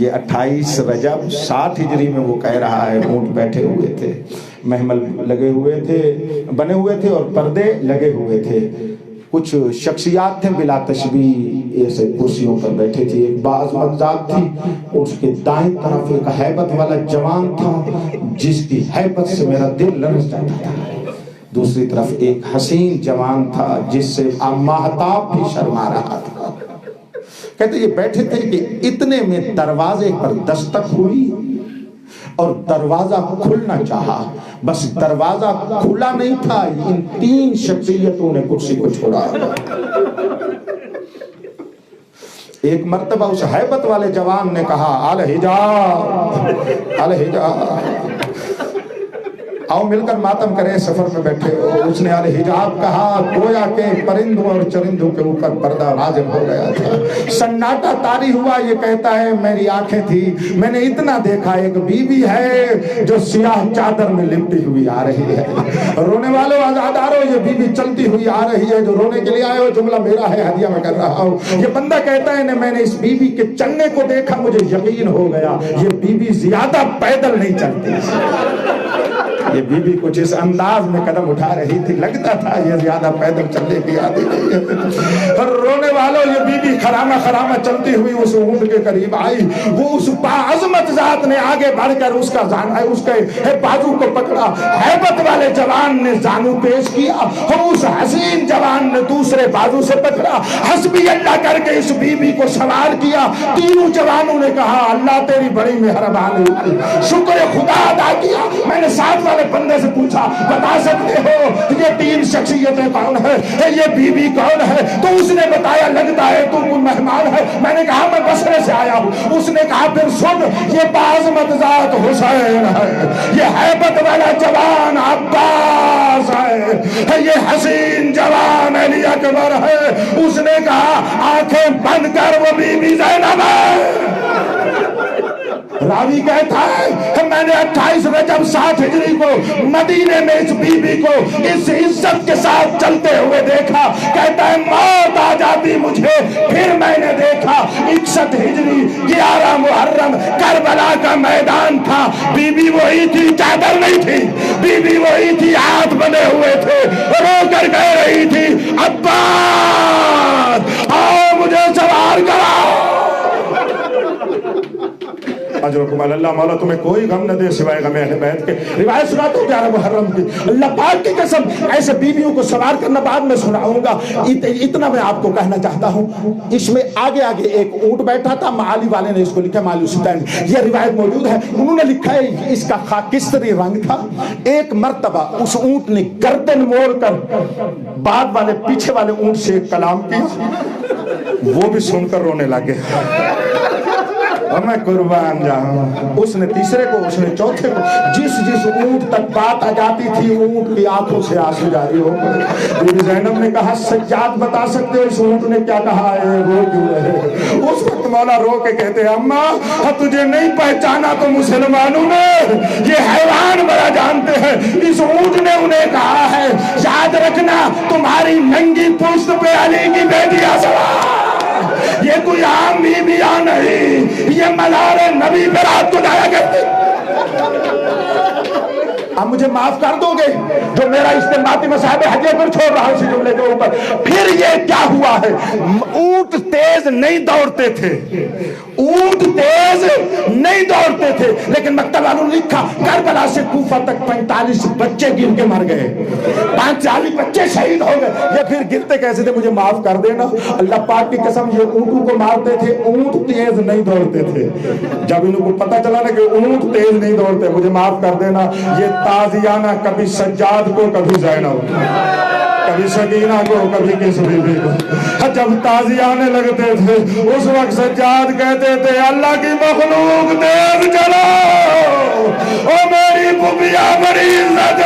یہ 28 رجب 60 ہجری میں وہ کہہ رہا ہے اونٹ بیٹھے ہوئے تھے, محمل لگے ہوئے تھے, بنے ہوئے تھے اور پردے لگے ہوئے تھے. کچھ شخصیات تھے بلا تشبیہ ایسے کرسیوں پر بیٹھے تھے. ایک باعظمت ذات تھی, اس کے دائیں طرف ایک ہیبت والا جوان تھا جس کی ہیبت سے میرا دل لرز جاتا تھا. دوسری طرف ایک حسین جوان تھا جس سے ماہتاب بھی شرما رہا تھا. کہتے یہ بیٹھے تھے کہ اتنے میں دروازے پر دستک ہوئی اور دروازہ کھلنا چاہا. بس دروازہ کھلا نہیں تھا, ان 3 شخصیتوں نے کرسی کو چھوڑا. ایک مرتبہ اس ہیبت والے جوان نے کہا الحجاب الحجاب, آؤ مل کر ماتم کریں, سفر میں بیٹھے ہو. اس نے الحجاب کہا, گویا کہ پرندوں اور چرندوں کے اوپر پردہ لازم ہو گیا تھا. سناٹا طاری ہوا. یہ کہتا ہے میری آنکھیں تھی, میں نے اتنا دیکھا, ایک بی بی ہے جو سیاہ چادر میں لپٹی ہوئی آ رہی ہے. رونے والوں آزاداروں, یہ بی بی چلتی ہوئی آ رہی ہے. جو رونے کے لیے آئے ہو, جملہ میرا ہے, ہدیہ میں کر رہا ہوں. یہ بندہ کہتا ہے میں نے اس بی بی کے چلنے کو دیکھا, مجھے یقین ہو گیا یہ بی بی زیادہ پیدل نہیں چلتی. یہ بی بی کچھ اس انداز میں قدم اٹھا رہی تھی, لگتا تھا یہ زیادہ پیدل چلنے کی عادی نہیں ہے. اور رونے والوں, یہ بی بی خرامہ خرامہ چلتی ہوئی اس اونٹ کے قریب آئی. وہ اس باعظمت ذات نے آگے بڑھ کر اس کے بازو کو پکڑا. ہیبت والے جوان نے زانو پیش کیا اور اس حسین جوان نے دوسرے بازو سے پکڑا. حسبی اللہ کر کے اس بی بی کو سوار کیا. تینوں جوانوں نے کہا اللہ تیری بڑی مہربانی, شکر خدا ادا کیا. میں نے ساتھ والے بندے سے پوچھا بتا سکتے ہو یہ 3 شخصیتیں کون ہے, یہ بی بی کون ہے؟ تو اس نے بتایا لگتا ہے تو کوئی مہمان ہے. میں نے کہا میں بصرے سے آیا ہوں. اس نے کہا پھر سن, یہ باعظمت ذات حسین ہے, یہ ہیبت والا جوان عباس ہے, یہ حسین جوان علی اکبر ہے. اس نے کہا آنکھیں بند کر, وہ بی بی زینب ہے. راوی کہتا ہے میں نے 28 رجب 60 ہجری کو مدینے میں اس بی بی کو اس عزت کے ساتھ چلتے ہوئے دیکھا. کہتا ہے موت آ جاتی مجھے. پھر میں نے دیکھا 61 ہجری 11 محرم کربلا کا میدان تھا. بی بی وہی تھی, چادر نہیں تھی. بی بی وہی تھی, ہاتھ بنے ہوئے تھے, رو کر کہہ رہی تھی عباس آؤ مجھے سوار کراؤ. اجرکم اللہ, مولا تمہیں کوئی غم نہ دے سوائے غم اہل بیت کے. روایت سناتا ہوں 11 محرم کی, اللہ پاک کی قسم ایسے بیویوں کو سوار کرنا بعد میں سناؤں گا. اتنا میں آپ کو کہنا چاہتا ہوں. اس میں آگے آگے ایک اونٹ بیٹھا تھا, معالی والے نے اس کو لکھا معالی سٹین, یہ روایت موجود ہے. انہوں نے لکھا ہے اس کا خاکستری رنگ تھا. ایک مرتبہ اس اونٹ نے گردن موڑ کر بعد والے پیچھے والے اونٹ سے ایک کلام کیا, وہ بھی سن کر رونے لگے. میں قربان جاؤں. اس نے تیسرے کو, اس نے چوتھے کو, جس اونٹ تک بات آ جاتی تھی اونٹ کی آنکھوں سے آنسو جاری ہو گئے. بی بی زینب نے کہا سجاد بتا سکتے ہو اس اونٹ نے کیا کہا ہے, رو کیوں رہے؟ اس وقت مولا رو کے کہتے ہیں اماں تجھے نہیں پہچانا تو مسلمانوں نے یہ حیوان بڑا جانتے ہیں. اس اونٹ نے انہیں کہا ہے یاد رکھنا تمہاری ننگی پشت پہ علی کی بیٹیاں سوار. یہ کوئی عام بیویاں نہیں, یہ مزار نبی پہ رات کو جایا کرتی. اب مجھے معاف کر دو گے جو میرا استنباطی مصاحب حجے پر چھوڑ رہا ہوں اسی جملے کے اوپر. پھر یہ کیا ہوا ہے؟ اونٹ تیز نہیں دوڑتے تھے، اونٹ تیز نہیں دوڑتے تھے، لیکن مکتب والوں نے لکھا کربلا سے کوفہ تک 45 بچے گر کے مر گئے، 45 بچے شہید ہو گئے. یہ پھر گرتے کیسے تھے؟ مجھے معاف کر دینا، اللہ پاک کی قسم یہ اونٹوں کو مارتے تھے، اونٹ تیز نہیں دوڑتے تھے. جب ان کو پتہ چلا نا کہ اونٹ تیز نہیں دوڑتے، مجھے معاف کر دینا، یہ تازیانہ کبھی سجاد کو کبھی زینب، کبھی سکینہ کو کبھی کس بی بی کو. جب تازی آنے لگتے تھے اس وقت سجاد کہتے تھے اللہ کی مخلوق تیز چلو، او میری ببیا بڑی عزت